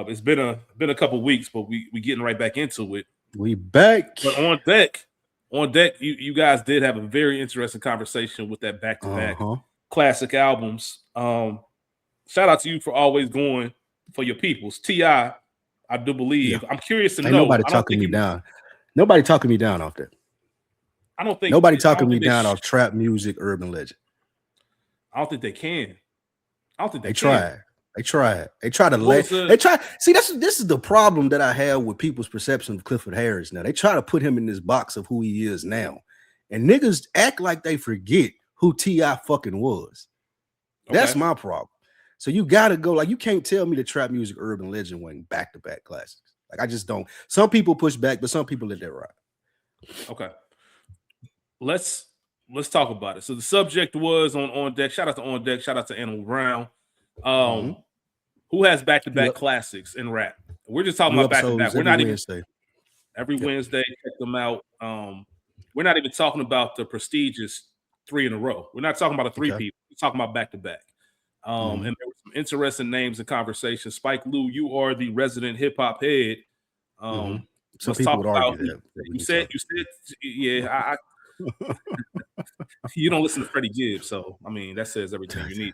It's been a couple weeks, but we getting right back into it. We back. But on deck, you guys did have a very interesting conversation with that back-to-back classic albums. Shout out to you for always going for your peoples. T.I., I do believe. Yeah. I'm curious to know. Nobody talking me down. Nobody talking me down off that. I don't think nobody talking me down off trap music, urban legend. I don't think they can. I don't think they tried. They tried to let. They try. See, this is the problem that I have with people's perception of Clifford Harris. Now they try to put him in this box of who he is now, and niggas act like they forget who T.I. fucking was. Okay. That's my problem. So you gotta go. Like, you can't tell me the trap music urban legend went back-to-back classics. Like, I just don't. Some people push back, but some people let that ride. Okay. Let's talk about it. So the subject was on deck. Shout out to On Deck. Shout out to Animal Brown. Who has back-to-back classics in rap? We're just talking about back-to-back. We're not even every Wednesday. Check them out. We're not even talking about the prestigious 3 in a row. We're not talking about a three-peat. We're talking about back-to-back. And there were some interesting names and conversations. Spike Lou, you are the resident hip-hop head. Some people would argue that. You said, yeah. You don't listen to Freddie Gibbs, so I mean that says everything you need.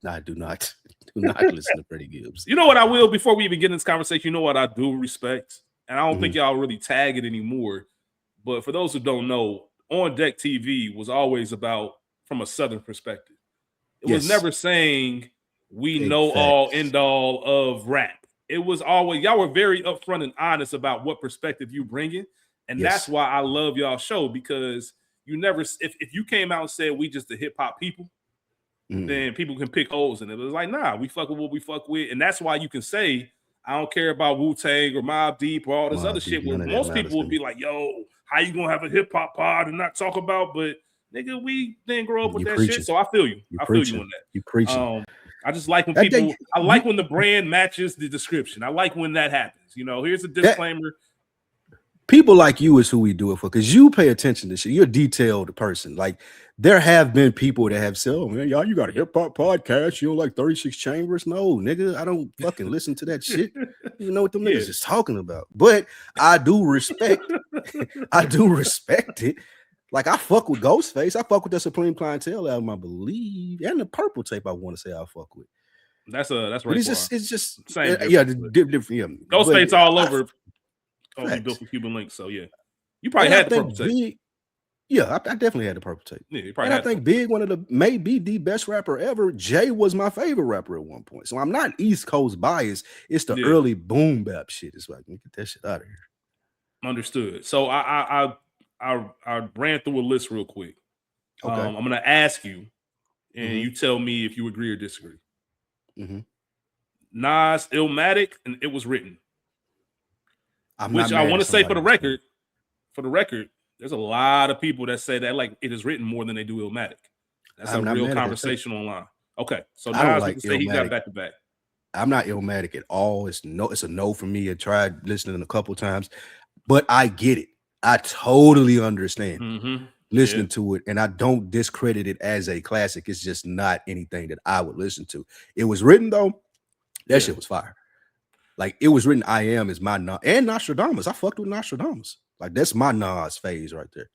I do not listen to Freddie Gibbs. You know what I will, before we even get in this conversation, you know what I do respect, and I don't think y'all really tag it anymore. But for those who don't know, On Deck TV was always about from a Southern perspective. It was never saying we know all end all of rap. It was always, y'all were very upfront and honest about what perspective you bring in, and that's why I love y'all show, because you never, if you came out and said we just the hip hop people, then people can pick holes in it. It was like, nah, we fuck with what we fuck with, and that's why you can say I don't care about Wu-Tang or Mobb Deep or all this other shit. Where most people would be like, yo, how you gonna have a hip hop pod and not talk about? But nigga, we didn't grow up with that shit, so I feel you. I feel you on that. You preaching. I just like when people. I like when the brand matches the description. I like when that happens. You know, here's a disclaimer. People like you is who we do it for, because you pay attention to shit. You're a detailed person. Like, there have been people that have said, "Oh man, y'all, you got a hip hop podcast. You don't like 36 Chambers?" No, nigga, I don't fucking listen to that shit. You know what them niggas is talking about. But I do respect. I do respect it. Like, I fuck with Ghostface. I fuck with the Supreme Clientele album, I believe, and the Purple Tape. I want to say I fuck with. That's right. It's just same. Different. Yeah, Ghostface all over. He built for Cuban Links, so yeah. You probably had the Purple Tape. Yeah, I definitely had the Purple Tape. Yeah, you probably and I think Big, maybe the best rapper ever. Jay was my favorite rapper at one point. So I'm not East Coast biased. It's the early boom bap shit. It's like, get that shit out of here. Understood. So I ran through a list real quick. Okay. I'm going to ask you, and you tell me if you agree or disagree. Nas, Illmatic, and It Was Written. Which I want to say for the record, there's a lot of people that say that like It Is Written more than they do Illmatic. That's a real conversation online. Okay, so Nas can say he got back to back. I'm not Illmatic at all. It's a no for me. I tried listening a couple times, but I get it. I totally understand listening to it, and I don't discredit it as a classic. It's just not anything that I would listen to. It Was Written though. That shit was fire. Like, It Was Written, I Am is my Nas, and Nostradamus. I fucked with Nostradamus. Like, that's my Nas phase right there.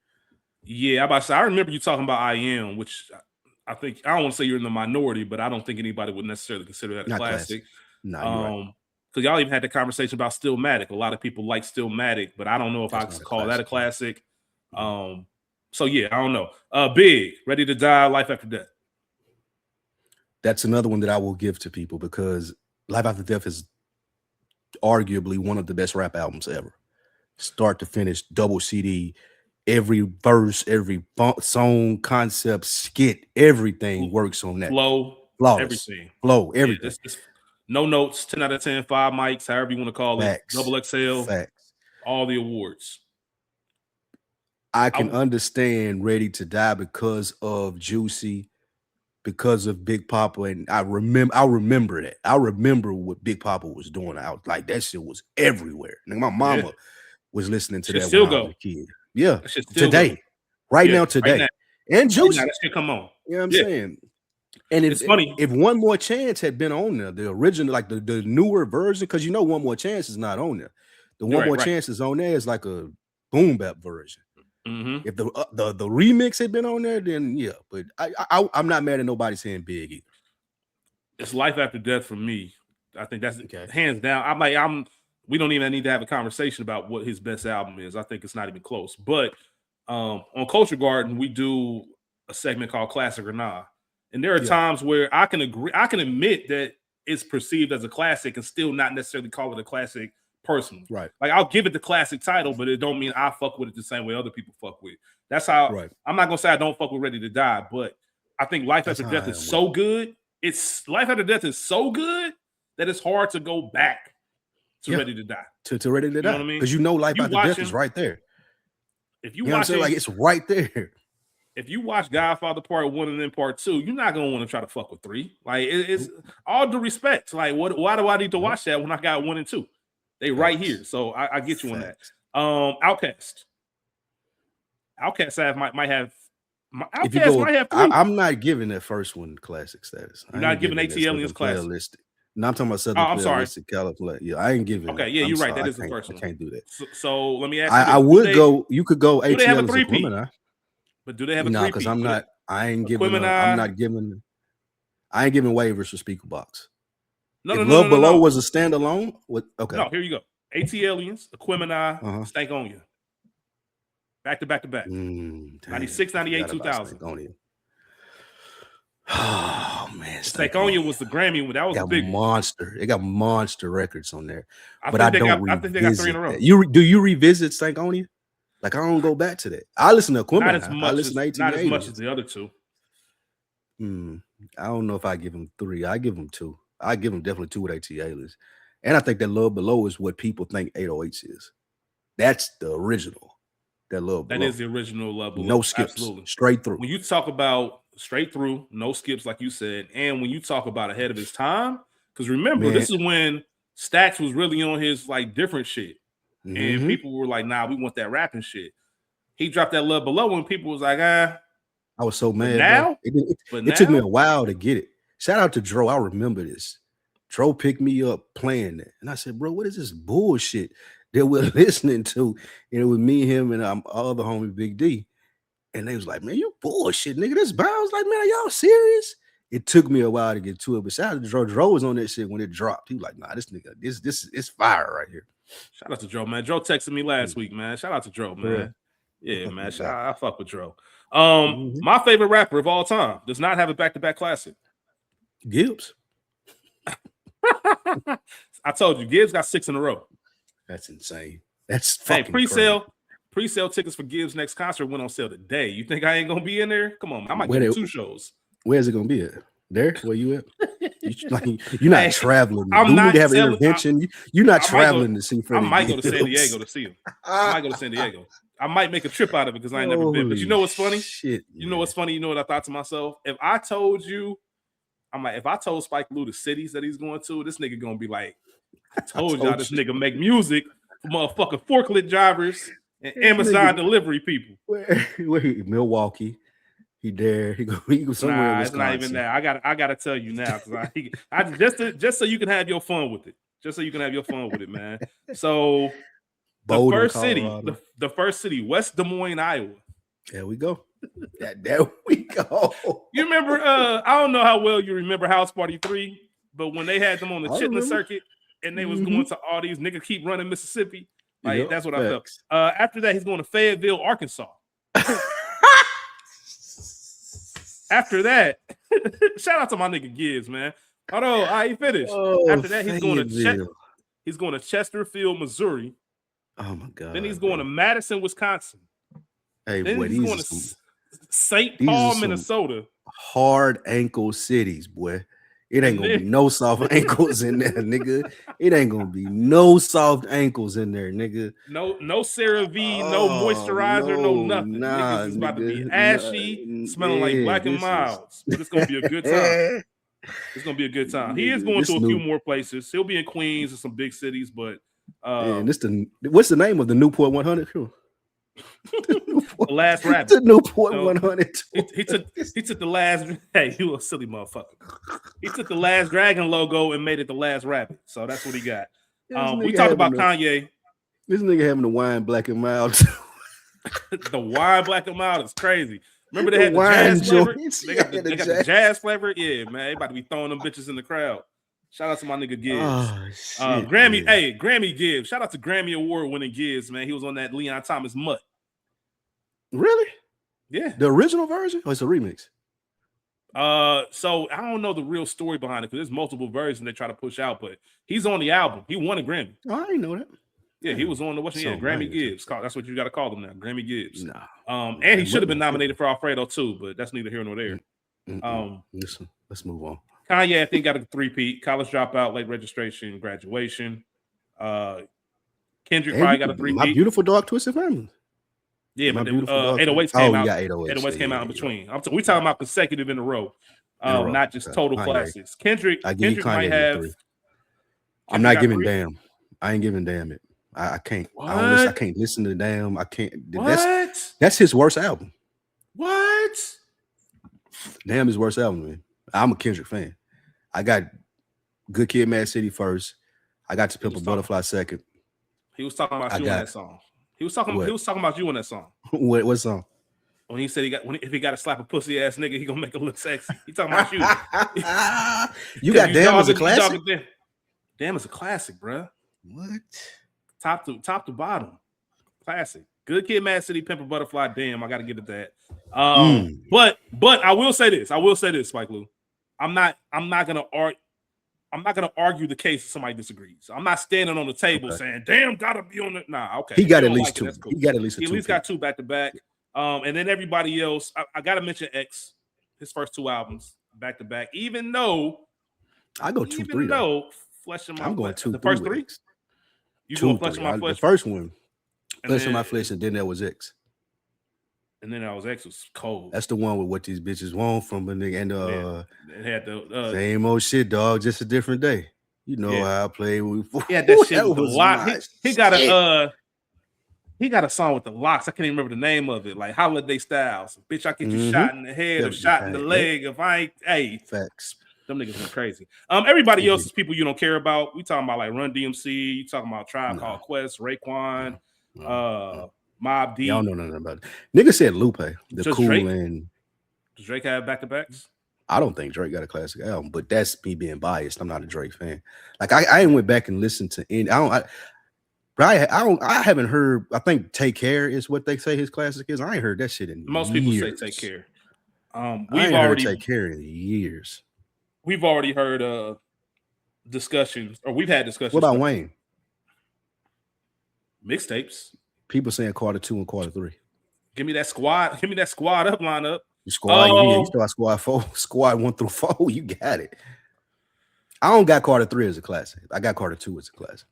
Yeah, I remember you talking about I Am, which I think, I don't want to say you're in the minority, but I don't think anybody would necessarily consider that a classic. No, because y'all even had the conversation about Stillmatic. A lot of people like Stillmatic, but I don't know if I could call that a classic. So yeah, I don't know. Big, Ready to Die, Life After Death. That's another one that I will give to people, because Life After Death is arguably one of the best rap albums ever. Start to finish, double CD, every verse, every song, concept, skit, everything works on that. Flow, everything. No notes, 10 out of 10, 5 mics, however you want to call Facts. it. Double XL, Facts. All the awards. I can understand Ready to Die because of Juicy, because of Big Papa, and I remember that. I remember what Big Papa was doing. I was like, that shit was everywhere. And my mama was listening to that when I was a kid. Yeah, today, right now, today, and Juicy. That shit come on. You know what I'm saying? And it's funny. if One More Chance had been on there, the original, like the newer version, because you know One More Chance is not on there. The One More Chance is on there is like a boom bap version. Mm-hmm. If the remix had been on there, then yeah. But I'm not mad at nobody saying Big either. It's life after death for me. I think that's hands down. We don't even need to have a conversation about what his best album is. I think it's not even close. But on Culture Garden, we do a segment called Classic or Nah. And there are times where I can admit that it's perceived as a classic and still not necessarily call it a classic personally. Right. Like I'll give it the classic title, but it don't mean I fuck with it the same way other people fuck with. That's how I'm not gonna say I don't fuck with Ready to Die, but I think Life After Death is so good. Life After Death is so good that it's hard to go back to Ready to Die. To Ready to Die. You know what I mean? Because you know Life After Death is right there. If you watch it, like it's right there. If you watch Godfather Part 1 and then Part 2, you're not gonna want to try to fuck with 3. Like it's all due respect. Like why do I need to watch that when I got 1 and 2? They right here. So I get you on that. Outkast might have. Outkast might have 3. I'm not giving that first one classic status. You're not giving ATLiens classic. No, I'm talking about Southern Playalistic California. Yeah, I ain't giving. Okay, yeah, you're right. That is the first one. I can't do that. So let me ask you. I would go. You could go ATLiens. Do they have a 3P? But do they have a 3P? No, because I'm not. I ain't giving. I'm not giving. I ain't giving waivers for Speaker Box. No, Love Below was a standalone. Okay. No, here you go. ATLiens, Aquemini, Stank on You. Back to back to back. 96, 98, 2000. Oh man, Stankonia was the Grammy. That was a big monster. It got monster records on there. I think they got 3 in a row. Do you revisit Stankonia? Like I don't go back to that. I listen to Aquemini. I listen to not as much as the other 2. I don't know if I give him 3. I give him 2. I give him definitely 2 with ATLiens. And I think that Love Below is what people think 808s is. That's the original. That Love Below. That is the original Love Below. No skips. Absolutely. Straight through. When you talk about straight through, no skips, like you said, and when you talk about ahead of his time, because remember, this is when Stax was really on his like different shit. And people were like, nah, we want that rapping shit. He dropped that Love Below and people was like, I was so mad. Now? It took me a while to get it. Shout out to Dro. I remember this. Dro picked me up playing that. And I said, bro, what is this bullshit that we're listening to? And it was me, him, and our other homie, Big D. And they was like, man, you bullshit, nigga. This bounce. Like, man, are y'all serious? It took me a while to get to it. But shout out to Dro. Dro was on that shit when it dropped. He was like, nah, this nigga, this is fire right here. Shout out to Dro, man. Dro texted me last week, man. Shout out to Dro, man. Yeah, man. I fuck with Dro. My favorite rapper of all time does not have a back-to-back classic. Gibbs. I told you, Gibbs got 6 in a row. That's insane. That's fucking pre-sale tickets for Gibbs' next concert went on sale today. You think I ain't gonna be in there? Come on, I might get 2 shows. Where's it gonna be at? There? Where you at? You're not traveling. I'm not to have an intervention. You're not traveling to see Freddie. I might go to San Diego to see him. I might make a trip out of it because I ain't never been. But you know what's funny? You know what's funny? You know what I thought to myself? If I told you, I'm like, if I told Spike Lee the cities that he's going to, this nigga gonna be like, I told y'all this nigga make music for motherfucking forklift drivers and Amazon delivery people. Where Milwaukee. He dare. He go somewhere. Nah, it's not even that. I gotta tell you now because just so you can have your fun with it. Just so you can have your fun with it, man. So the first city, West Des Moines, Iowa. There we go. There we go. You remember? I don't know how well you remember House Party 3, but when they had them on the Chitlin circuit and they was going to all these niggas keep running Mississippi, like that's what I felt. After that, he's going to Fayetteville, Arkansas. After that, shout out to my nigga Gibbs, man. Although I finished. After that, he's going to Chesterfield, Missouri. Oh my god. Then he's going to Madison, Wisconsin. Hey, then boy, he's going to St. Paul, Minnesota. Hard ankle cities, boy. It ain't gonna be no soft ankles in there, nigga. It ain't gonna be no soft ankles in there, nigga. No CeraVe, no moisturizer, no nothing. Nah, niggas is about to be ashy, smelling like Black and Milds. But it's gonna be a good time. It's gonna be a good time. He is going to a few more places. He'll be in Queens and some big cities, but what's the name of the Newport 100 crew? The Last Rabbit. The Newport So, 100. He took the last. Hey, you a silly motherfucker. He took the Last Dragon logo and made it the Last Rabbit. So that's what he got. We talked about Kanye. This nigga having the wine black and mild. The wine black and mild is crazy. Remember they had the jazz flavor? They got the jazz flavor. Yeah, man. They about to be throwing them bitches in the crowd. Shout out to my nigga Gibbs. Oh, shit, Grammy, man. hey, Grammy Gibbs. Shout out to Grammy Award winning Gibbs, man. He was on that Leon Thomas Mutt. Really? Yeah. The original version or it's a remix? So I don't know the real story behind it because there's multiple versions they try to push out, but he's on the album. He won a Grammy. Oh, I didn't know that. Yeah, he was on the Grammy Gibbs. That's what you got to call them now, Grammy Gibbs. Nah. And he should have been nominated for Alfredo too, but that's neither here nor there. Listen, let's move on. Kanye, I think, got a 3-peat. College Dropout, Late Registration, Graduation. Kendrick probably got a 3-peat. My Beautiful Dark Twisted Family. Yeah, but 808s came out. Yeah, 808s. 808s came out in between. We talking about consecutive in a row, not just total classics. Kendrick might have. I'm not giving damn. I ain't giving damn it. I can't. I can't listen to damn. I can't. What? That's his worst album. What? Damn, his worst album, man. I'm a Kendrick fan. I got Good Kid, Mad City first. I got To Pimp a Butterfly second. He was talking about you in that song. He was talking about you in that song. What song? When he said if he got to slap a pussy ass nigga, he gonna make him look sexy. He talking about you. You got Damn as a classic. Damn is a classic, bro. What? Top to bottom, classic. Good Kid, Mad City, Pimp a Butterfly. Damn, I got to give it that. But I will say this. Spike Lou. I'm not gonna argue the case if somebody disagrees. I'm not standing on the table saying, "Damn, gotta be on it." Nah, okay. He got at least two. Cool. He got at least. He at least got two back to back. And then everybody else, I gotta mention X, his first two albums back to back. Even though I go 2, 3. Flesh in My I'm going 2, the first 3. You go Flesh in My Flesh. The first one, Flesh in My Flesh, and then there was X. And then X was cold. That's the one with what these bitches want from a nigga. And it had the same old shit, dog. Just a different day. You know how I play with. Yeah, that shit with the lock. He got a song with the locks. I can't even remember the name of it. Like Holiday Styles. Bitch, I get you shot in the head or shot in the leg. If I ain't facts. Them niggas went crazy. Everybody else is people you don't care about. We talking about like Run DMC. You talking about Tribe Called Quest, Raekwon, Mobb Deep. Y'all know nothing about it. Nigga said Lupe, the Just cool Drake? and. Does Drake have back to backs? I don't think Drake got a classic album, but that's me being biased. I'm not a Drake fan. Like I ain't went back and listened to any. I haven't heard. I think Take Care is what they say his classic is. I ain't heard that shit in most years. people say Take Care. We've already Take Care in years. We've already heard discussions, or we've had discussions. What about Wayne? Mixtapes. People saying quarter 2 and quarter 3. Give me that squad. Give me that squad up lineup. Squad, you start squad 4, squad 1 through 4. You got it. I don't got quarter 3 as a classic. I got quarter 2 as a classic.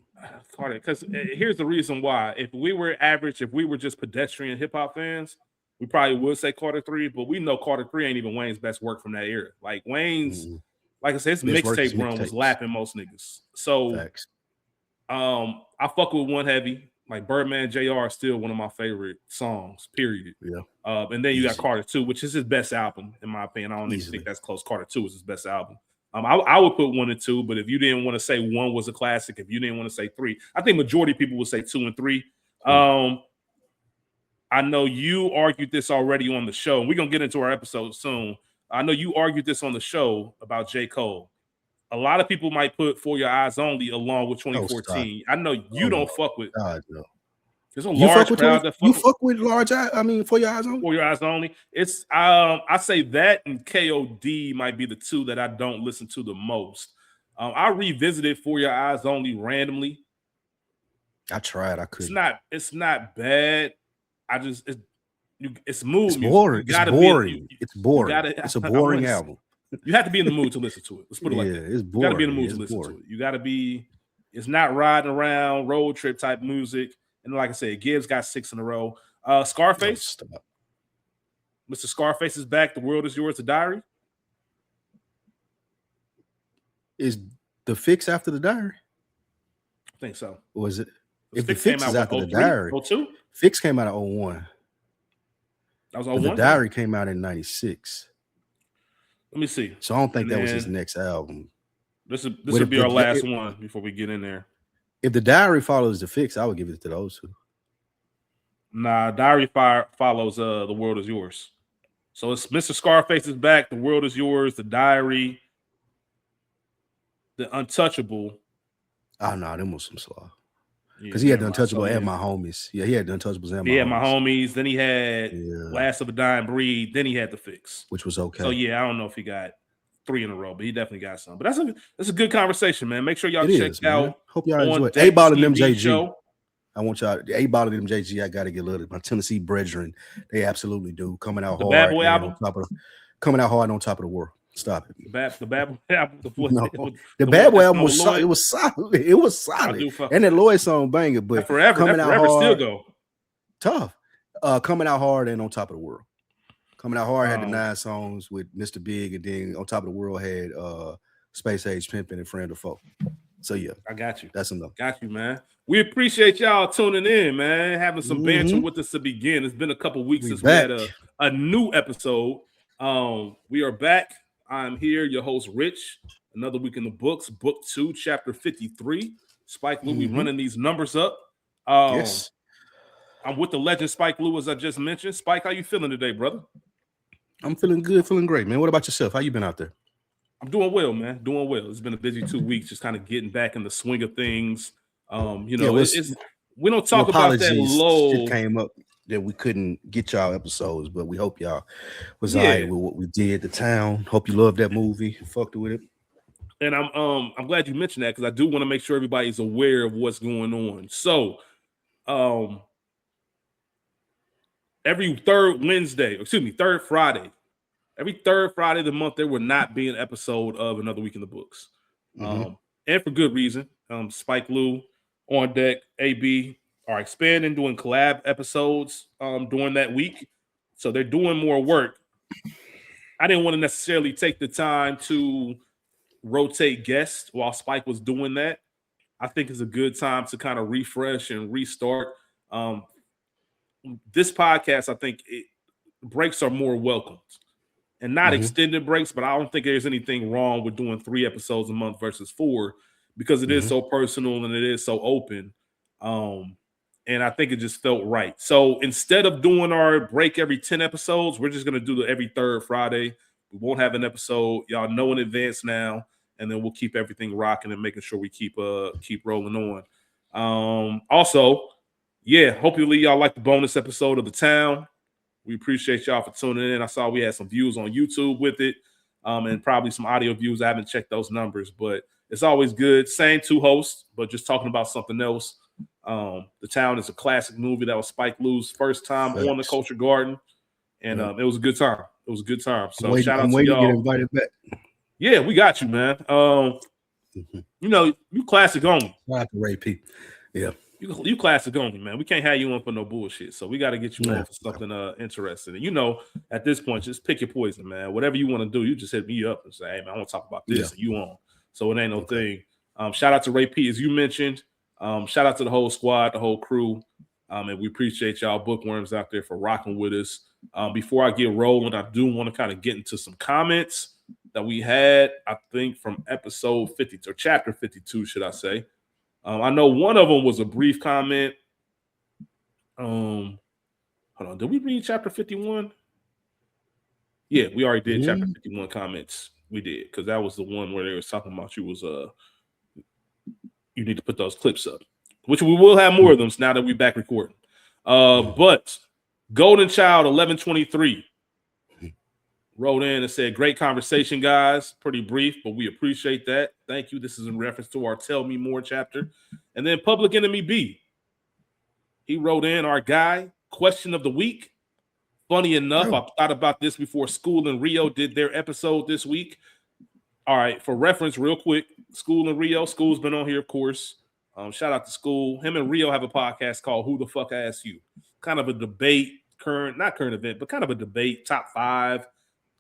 Carter, because here's the reason why. If we were average, if we were just pedestrian hip hop fans, we probably would say quarter 3. But we know quarter 3 ain't even Wayne's best work from that era. Like Wayne's, like I said, his mixtape run was lapping most niggas. So, I fuck with One Heavy. Like Birdman JR is still one of my favorite songs, period. Yeah. And then you got Carter 2, which is his best album, in my opinion. I don't even think that's close. Carter 2 is his best album. I would put 1 and 2, but if you didn't want to say 1 was a classic, if you didn't want to say 3, I think majority of people would say 2 and 3. I know you argued this already on the show. We're going to get into our episode soon. I know you argued this on the show about J. Cole. A lot of people might put For Your Eyes Only along with 2014. I know you don't fuck with. No. There's a large crowd that fuck with large. I mean, For Your Eyes Only. For Your Eyes Only. It's I say that and KOD might be the two that I don't listen to the most. I revisited For Your Eyes Only randomly. I tried. I couldn't. It's not bad. It's mood. It's boring. It's boring. It's boring. It's a boring album. You have to be in the mood to listen to it. Let's put it like that. It's boring. You got to be in the mood to listen to it. You got to be. It's not riding around road trip type music. And like I said, Gibbs got 6 in a row. Scarface. Mr. Scarface is back. The World Is Yours, The Diary. Is The Fix after The Diary? I think so. Was it? If the Fix is after the Diary, 02? Fix came out of 01. That was But 01. the Diary came out in 96. Let me see. So I don't think that was his next album. This would be our last one before we get in there. If the Diary follows the Fix, I would give it to those two. Nah, Diary follows The World Is Yours. So it's Mr. Scarface is back. The World Is Yours. The Diary. The Untouchable. Oh no, them was some slaw. Because he had the Untouchable and My Homies. Yeah, he had the Untouchables and My Homies. Then he had Last of a Dying Breed. Then he had The Fix, which was okay. So yeah, I don't know if he got 3 in a row, but he definitely got some. But that's a good conversation, man. Make sure y'all check out. Hope y'all enjoy it. 8 Ball and them JG. Show. I want y'all 8 Ball and them JG. I gotta get little. My Tennessee brethren, they absolutely do. Coming out hard. Bad Boy album. Coming out hard on top of the world. Stop it. The Bad Boy album. The Bad Boy album was solid. It was solid. It was solid. And that Lloyd song banger, but coming out hard, still go tough. Coming out hard and on top of the world. Coming out hard had the 9 songs with Mr. Big, and then on top of the world had Space Age Pimpin' and Friend or Foe. So yeah, I got you. That's enough. Got you, man. We appreciate y'all tuning in, man. Having some banter with us to begin. It's been a couple weeks since we had a new episode. We are back. I'm here, your host, Rich. Another week in the books, book 2, chapter 53. Spike Lee, we running these numbers up. Yes. I'm with the legend Spike Lee, as I just mentioned. Spike, how you feeling today, brother? I'm feeling good, feeling great, man. What about yourself? How you been out there? I'm doing well, man. Doing well. It's been a busy 2 weeks, just kind of getting back in the swing of things. We don't talk about that low. It came up that we couldn't get y'all episodes, but we hope y'all was all right with what we did. The Town. Hope you loved that movie. Fucked with it. And I'm glad you mentioned that, because I do want to make sure everybody's aware of what's going on. So, every third Friday, every third Friday of the month, there will not be an episode of Another Week in the Books. And for good reason. Spike Lee, On Deck, AB are expanding, doing collab episodes during that week. So they're doing more work. I didn't want to necessarily take the time to rotate guests while Spike was doing that. I think it's a good time to kind of refresh and restart. This podcast, I think breaks are more welcomed, and not extended breaks, but I don't think there's anything wrong with doing 3 episodes a month versus 4, because it is so personal and it is so open. And I think it just felt right. So instead of doing our break every 10 episodes, we're just going to do the every third Friday. We won't have an episode. Y'all know in advance now, and then we'll keep everything rocking and making sure we keep rolling on. Also, hopefully y'all like the bonus episode of The Town. We appreciate y'all for tuning in. I saw we had some views on YouTube with it, and probably some audio views. I haven't checked those numbers, but it's always good. Same 2 hosts, but just talking about something else. The Town is a classic movie. That was Spike Lee's first time on the Culture Garden, and it was a good time. It was a good time. So shout out to y'all. To get invited back. Yeah, we got you, man. You classic only. Shout out to Ray P. Yeah. You classic only, man. We can't have you on for no bullshit. So we got to get you on for something interesting. And at this point, just pick your poison, man. Whatever you want to do, you just hit me up and say, "Hey, man, I want to talk about this," and you on. So it ain't no thing. Shout out to Ray P, as you mentioned. Shout out to the whole squad, the whole crew. And we appreciate y'all bookworms out there for rocking with us. Before I get rolling, I do want to kind of get into some comments that we had, I think, from episode 50 or chapter 52, should I say. I know one of them was a brief comment. Hold on. Did we read chapter 51? Yeah, we already did chapter 51 comments. We did, because that was the one where they were talking about you need to put those clips up, which we will have more of them now that we're back recording. But Golden Child 1123 wrote in and said, "Great conversation, guys. Pretty brief, but we appreciate that. Thank you. This is in reference to our Tell Me More chapter." And then Public Enemy B, he wrote in, "Our guy, question of the week. Funny enough, I thought about this before School and Rio did their episode this week." All right, for reference, real quick, School and Rio. School's been on here, of course. Shout out to School. Him and Rio have a podcast called Who the Fuck Asked You? Kind of a debate, not current event, but kind of a debate, top 5,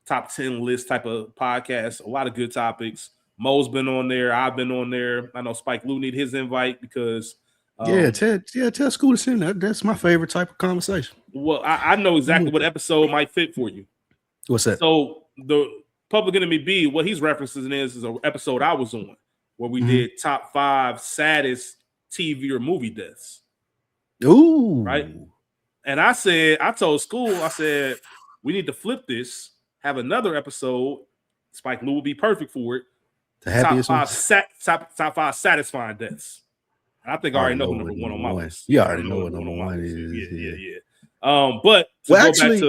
top 10 list type of podcast. A lot of good topics. Mo's been on there. I've been on there. I know Spike Lee need his invite because Tell school to send that. That's my favorite type of conversation. Well, I know exactly what episode might fit for you. What's that? So the Public Enemy B, what he's referencing is an episode I was on where we did top 5 saddest TV or movie deaths. Ooh. Right. And I told school, I said, we need to flip this, have another episode. Spike Lee will be perfect for it. The happiest top 5 satisfying deaths. And I think I already know who number one on my list. You already know what number one is. Yeah. But well, actually,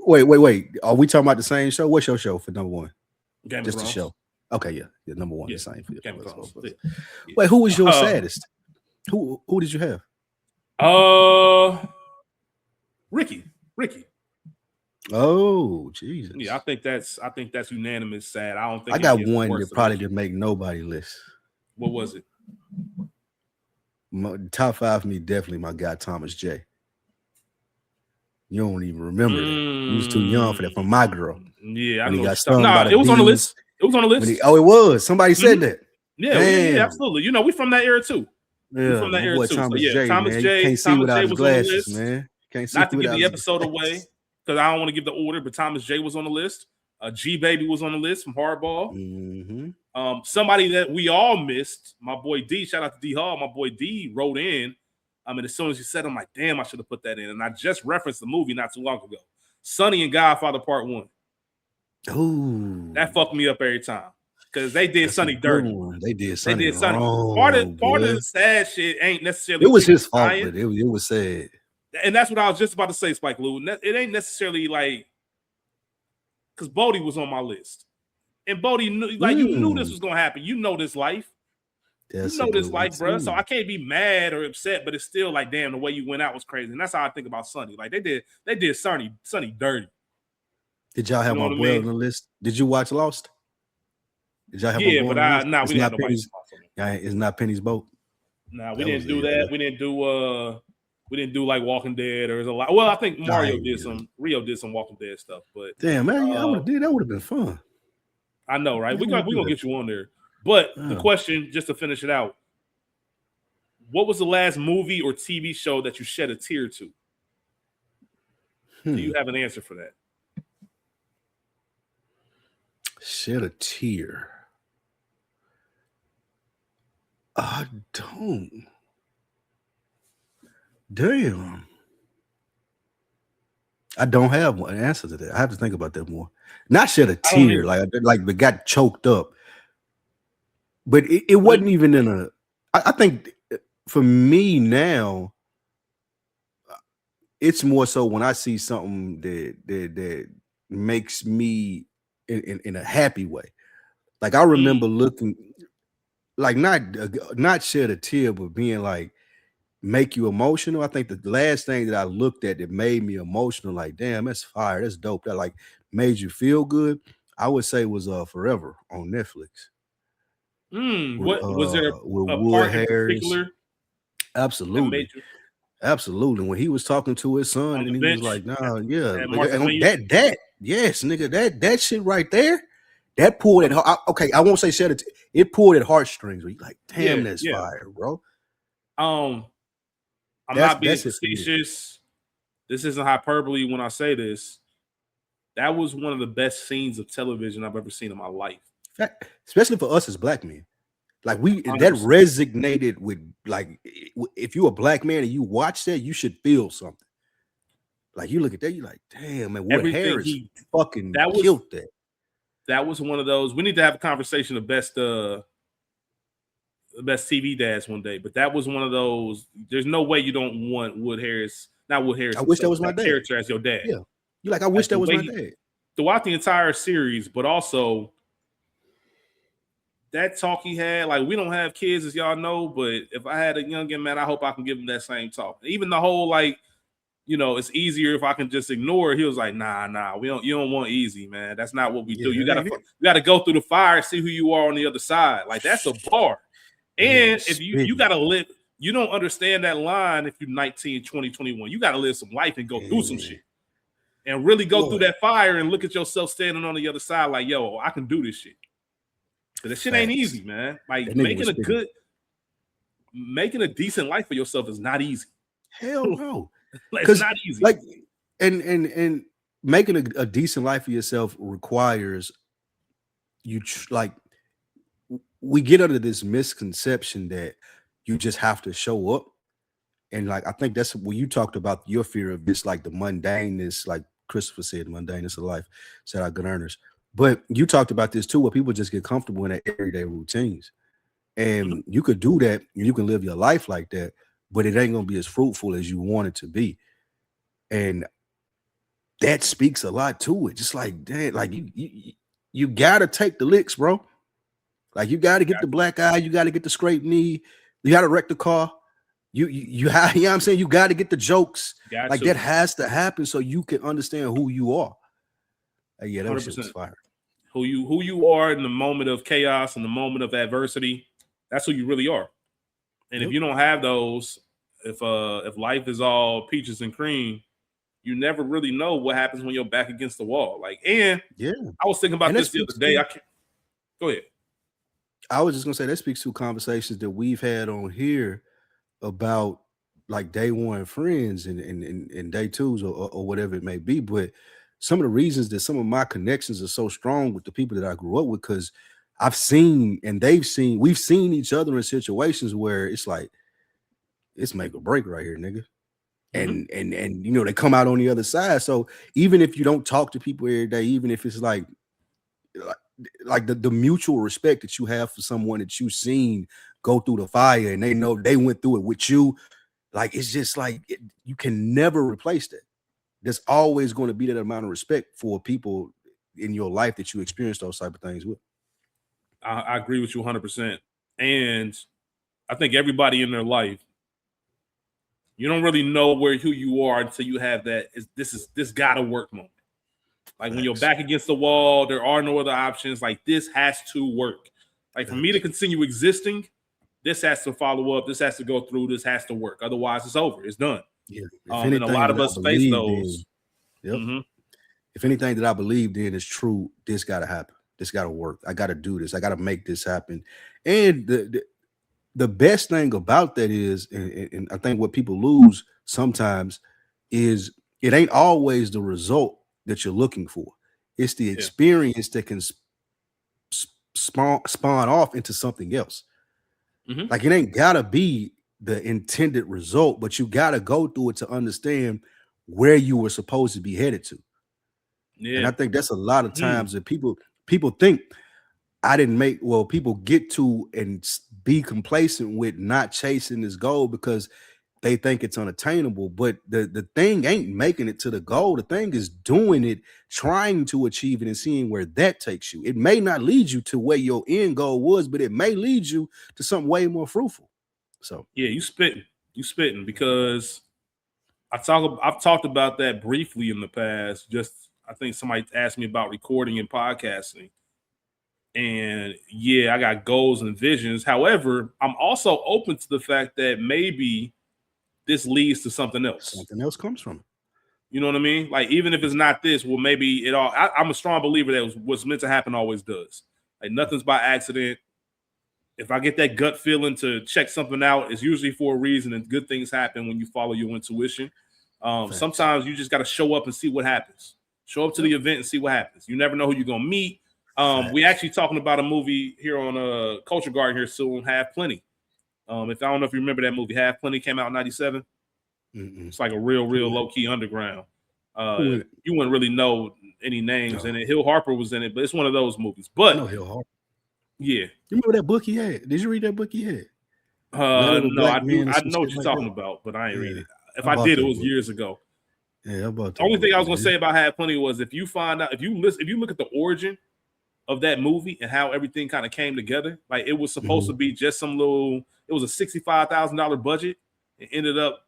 wait. Are we talking about the same show? What's your show for number one? Game Just of the Thrones. show. Okay, yeah. Number one, the same for you. Game of Thrones. Wait, who was your saddest? Who did you have? Ricky. Oh, Jesus. Yeah, I think that's unanimous sad. I don't think I got one that probably didn't make nobody list. What was it? Top 5 for me, definitely my guy Thomas J. You don't even remember that. He was too young for that. From my girl. Yeah, when I he know. got stung by it was on the list. It was on the list. It was. Somebody said that. Yeah, absolutely. You know, we from that era too. Yeah, from that era too. Thomas so, J, Thomas man. J. You can't see without his glasses, man. Can't see Not to give the episode away, because I don't want to give the order, but Thomas J was on the list. G Baby was on the list from Hardball. Somebody that we all missed, my boy D. Shout out to D Hall. My boy D wrote in. I mean, as soon as you said, I'm like, damn, I should have put that in. And I just referenced the movie not too long ago. Sonny and Godfather Part 1. Ooh. That fucked me up every time. Because they did Sonny dirty. They did Sonny. Part of the sad shit ain't necessarily. It was his fault, but it was sad. And that's what I was just about to say, Spike Lou. It ain't necessarily like, because Bodie was on my list. And Bodie knew, you knew this was going to happen. You know this life. You know this life, bro. So I can't be mad or upset, but it's still like, damn, the way you went out was crazy. And that's how I think about Sonny. Like they did Sonny dirty. Did y'all have my boy on the list? Did you watch Lost? Did y'all have we didn't have nobody. It's not Penny's Boat. No, we didn't do that. We didn't do like Walking Dead or a lot. Well, I think Rio did some Walking Dead stuff, but damn man, I would have been fun. I know, right? We're gonna get you on there. But the question, just to finish it out, what was the last movie or TV show that you shed a tear to? Do you have an answer for that? Shed a tear. I don't. Damn. I don't have an answer to that. I have to think about that more. Not shed a tear, like but got choked up. But it wasn't even in a. I think for me now, it's more so when I see something that makes me in a happy way. Like I remember looking, like not shed a tear, but being like make you emotional. I think the last thing that I looked at that made me emotional, like damn, that's fire, that's dope. That like made you feel good. I would say was Forever on Netflix. What was there with a Wood part Harris? in particular? Absolutely. Absolutely. When he was talking to his son and he was like, nah, yeah. Yes, nigga, that shit right there, that pulled at okay, I won't say shed it. It pulled at heartstrings where you like, damn, that's fire, bro. I'm not being facetious. This isn't hyperbole when I say this. That was one of the best scenes of television I've ever seen in my life. Especially for us as black men. Like that resonated with, like, if you're a black man and you watch that, you should feel something. Like you look at that, you're like, damn, man, Wood Harris fucking killed that. That was one of those. We need to have a conversation of best TV dads one day. But that was one of those. There's no way you don't want Wood Harris. Not Wood Harris. I wish that was my dad. Character as your dad. Yeah, you're like, I wish that was my dad. Throughout the entire series, but also that talk he had. Like we don't have kids, as y'all know, but if I had a youngin, man, I hope I can give him that same talk. Even the whole like, it's easier if I can just ignore it. He was like, nah, you don't want easy, man. That's not what we do. You gotta go through the fire and see who you are on the other side. Like that's a bar. And if you gotta live, you don't understand that line if you're 19, 20, 21. You gotta live some life and go through some shit. And really go through that fire and look at yourself standing on the other side, like, yo, I can do this shit. Because that shit ain't easy, man. Like making a good. making a decent life for yourself is not easy. Hell no. Like, it's not easy. Like, and making a decent life for yourself requires you like, we get under this misconception that you just have to show up. And like, I think that's when you talked about your fear of this, like the mundaneness, like Christopher said, mundaneness of life, said our good earners. But you talked about this too, where people just get comfortable in their everyday routines. And you could do that, and you can live your life like that, but it ain't gonna be as fruitful as you want it to be. And that speaks a lot to it. Just like that, like you gotta take the licks, bro. Like you gotta get the black eye, you gotta get the scraped knee, you gotta wreck the car. You have, you know what I'm saying? You got to get the jokes. Like that has to happen so you can understand who you are. Yeah, that shit was fire. Who you are in the moment of chaos, in the moment of adversity, that's who you really are. And if you don't have those, if life is all peaches and cream, you never really know what happens when you're back against the wall. Like, and yeah, I was thinking about this the other day. Go ahead. I was just gonna say that speaks to conversations that we've had on here about like day one friends and day twos or whatever it may be. But some of the reasons that some of my connections are so strong with the people that I grew up with, because I've seen and we've seen each other in situations where it's like, it's make or break right here, nigga. And you know, they come out on the other side. So even if you don't talk to people every day, even if it's like the mutual respect that you have for someone that you've seen go through the fire and they know they went through it with you, like it's just like you can never replace that. There's always going to be that amount of respect for people in your life that you experience those type of things with. I agree with you 100%. And I think everybody in their life, you don't really know who you are until you have that this gotta work moment. Like when you're back against the wall, there are no other options. Like this has to work. Like for me to continue existing, this has to follow up. This has to go through. This has to work. Otherwise, it's over. It's done. Yeah. And a lot of us face those. If anything that I believed in is true, this got to happen. This got to work. I got to do this. I got to make this happen. And the best thing about that is, and I think what people lose sometimes is it ain't always the result that you're looking for. It's the experience that can spawn off into something else. Like it ain't gotta be the intended result, but you gotta go through it to understand where you were supposed to be headed to. And I think that's a lot of times that people think people get to and be complacent with not chasing this goal because they think it's unattainable. But the thing ain't making it to the goal. The thing is doing it, trying to achieve it, and seeing where that takes you. It may not lead you to where your end goal was, but it may lead you to something way more fruitful. So yeah, you spitting because I've talked about that briefly in the past. Just I think somebody asked me about recording and podcasting. And yeah, I got goals and visions. However, I'm also open to the fact that maybe this leads to something else. Something else comes from it. You know what I mean? Like, even if it's not this, well, maybe it all. I'm a strong believer that what's meant to happen always does. Like, nothing's by accident. If I get that gut feeling to check something out, it's usually for a reason, and good things happen when you follow your intuition. Sometimes you just got to show up and see what happens. Show up to the event and see what happens. You never know who you're going to meet. We actually talking about a movie here on Culture Garden here soon, Have Plenty. If I don't know if you remember that movie, Have Plenty came out in 97. It's like a real low-key underground. You wouldn't really know any names in it. Hill Harper was in it, but it's one of those movies. But I know Hill Harper. Yeah. You remember that book he had? Did you read that book he had? No, I do. I know what you're talking about, but I ain't read it. If I did, it was years ago. Yeah, the only thing I was gonna say about Have Plenty was if you look at the origin of that movie and how everything kind of came together, like it was supposed to be just it was a $65,000 budget. It ended up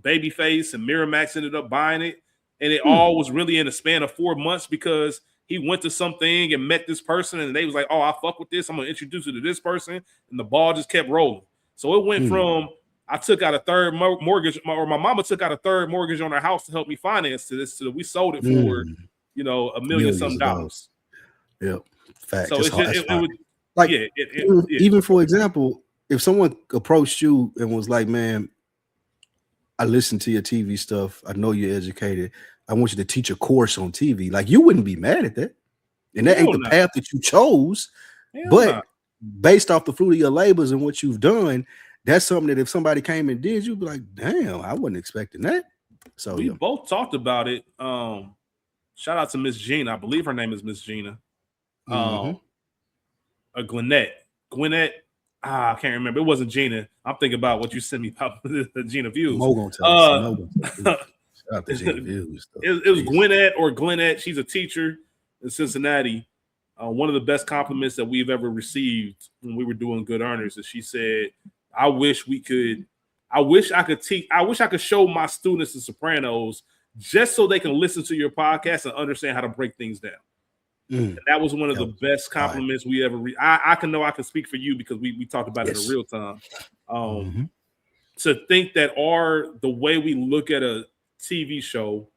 Babyface and Miramax ended up buying it, and it all was really in a span of 4 months because he went to something and met this person, and they was like, "Oh, I fuck with this. I'm gonna introduce you to this person," and the ball just kept rolling. So it went from I took out a third mortgage, or my mama took out a third mortgage on her house to help me finance to this. So we sold it for $1 million some dollars. Yep, facts. So even for example, if someone approached you and was like, man, I listen to your TV stuff. I know you're educated. I want you to teach a course on TV. Like, you wouldn't be mad at that. And that ain't the path that you chose. But based off the fruit of your labors and what you've done, that's something that if somebody came and did, you'd be like, damn, I wasn't expecting that. So we both talked about it. Shout out to Miss Gina. I believe her name is Miss Gina. Gwinnett. I can't remember. It wasn't Gina. I'm thinking about what you sent me about the Gina Views. Mo gonna tell us. Shout out to Gina Views. It was Gwinnett or Gwinnett. She's a teacher in Cincinnati. One of the best compliments that we've ever received when we were doing Good Earners is she said, I wish I could show my students The Sopranos just so they can listen to your podcast and understand how to break things down. And that was one of the best compliments we ever I can speak for you because we talked about it in real time. To think that the way we look at a TV show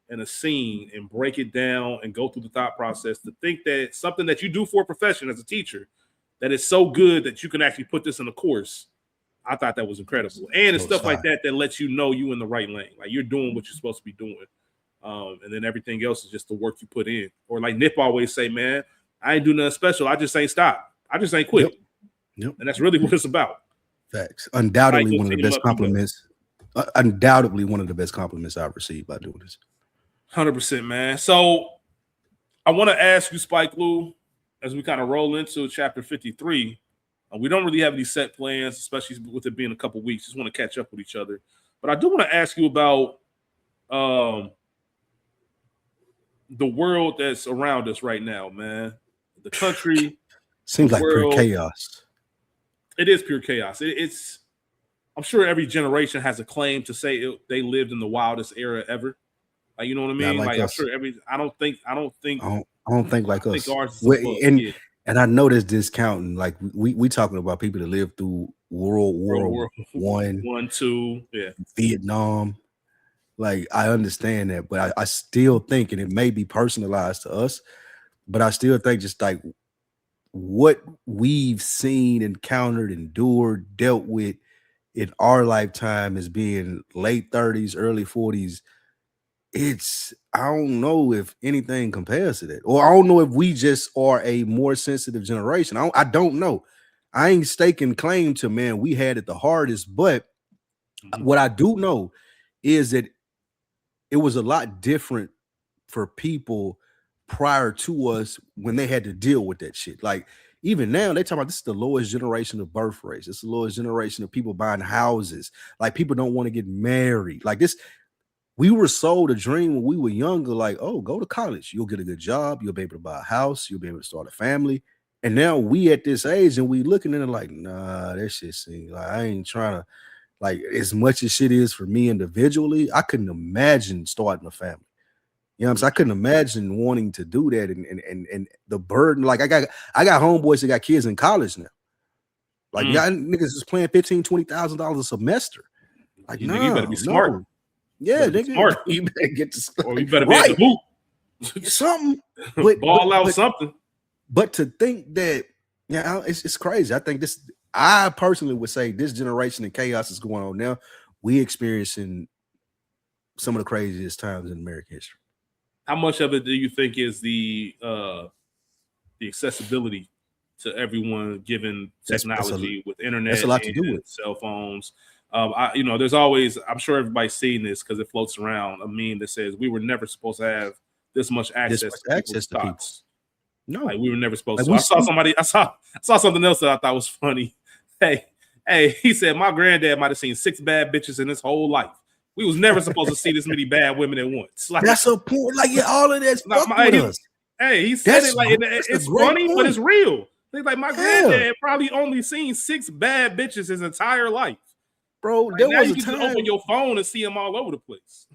and a scene and break it down and go through the thought process, to think that something that you do for a profession as a teacher, that is so good that you can actually put this in a course. I thought that was incredible. And it's stuff like that lets you know you in the right lane. Like, you're doing what you're supposed to be doing. And then everything else is just the work you put in. Or like Nip always say, man, I ain't do nothing special. I just ain't stop. I just ain't quit. Yep. And that's really what it's about. Facts. Undoubtedly one of the best compliments. Undoubtedly one of the best compliments I've received by doing this. 100%, man. So I want to ask you, Spike Lou, as we kind of roll into chapter 53. We don't really have any set plans, especially with it being a couple weeks. Just want to catch up with each other. But I do want to ask you about the world that's around us right now, man. The country. Seems like pure chaos. It is pure chaos. It's. I'm sure every generation has a claim to say they lived in the wildest era ever. Like, you know what I mean? Like I'm sure I don't think like us. Ours is and I know there's discounting. Like we talking about people that lived through World War One, Two, Vietnam. Like, I understand that, but I still think, and it may be personalized to us, but I still think just like what we've seen, encountered, endured, dealt with in our lifetime as being late 30s, early 40s. I don't know if anything compares to that, or I don't know if we just are a more sensitive generation. I don't know. I ain't staking claim to, man, we had it the hardest, but what I do know is that it was a lot different for people prior to us when they had to deal with that shit. Like, even now, they talk about this is the lowest generation of birth rates. It's the lowest generation of people buying houses. Like, people don't want to get married. Like this. We were sold a dream when we were younger, like, oh, go to college. You'll get a good job. You'll be able to buy a house. You'll be able to start a family. And now we at this age and we looking at it like, nah, that shit seems like I ain't trying to, like, as much as shit is for me individually, I couldn't imagine starting a family. You know what I'm saying? I couldn't imagine wanting to do that and the burden. Like, I got homeboys that got kids in college now. Like, y'all niggas is paying $15,000-$20,000 a semester. Like, you better be smart. No. Yeah, nigga, you better get to, or you better be able to hoop. Something, ball out something. But to think that, it's crazy. I think I personally would say this generation of chaos is going on now. We experiencing some of the craziest times in American history. How much of it do you think is the accessibility to everyone, given technology with internet, that's a lot to do with cell phones? There's always, I'm sure everybody's seen this because it floats around, a meme that says we were never supposed to have this much access to people. No, like, we were never supposed to. I saw something else that I thought was funny. Hey, he said my granddad might have seen 6 bad bitches in his whole life. We was never supposed to see this many bad women at once. Like, that's a point. Like, all of that's us. Hey, he said it like it's funny, but it's real. Like, my granddad probably only seen 6 bad bitches his entire life. Bro, like, there now was you a can time just open your phone and see them all over the place.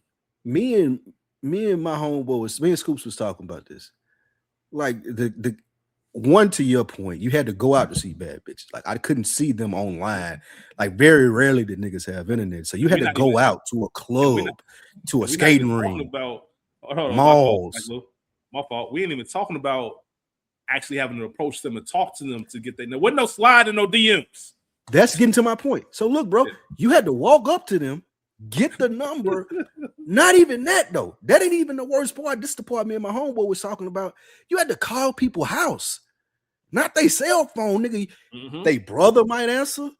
Me and my homeboy me and Scoops was talking about this. Like, the one, to your point, you had to go out to see bad bitches. Like, I couldn't see them online. Like, very rarely did niggas have internet. So you had to go out to a club, to a skating ring, malls. My fault. We ain't even talking about actually having to approach them and talk to them to get there. There wasn't no slide and no DMs. That's getting to my point. So look, bro, you had to walk up to them, get the number. Not even that though. That ain't even the worst part. This is the part me and my homeboy was talking about. You had to call people's house, not their cell phone, nigga. They brother might answer.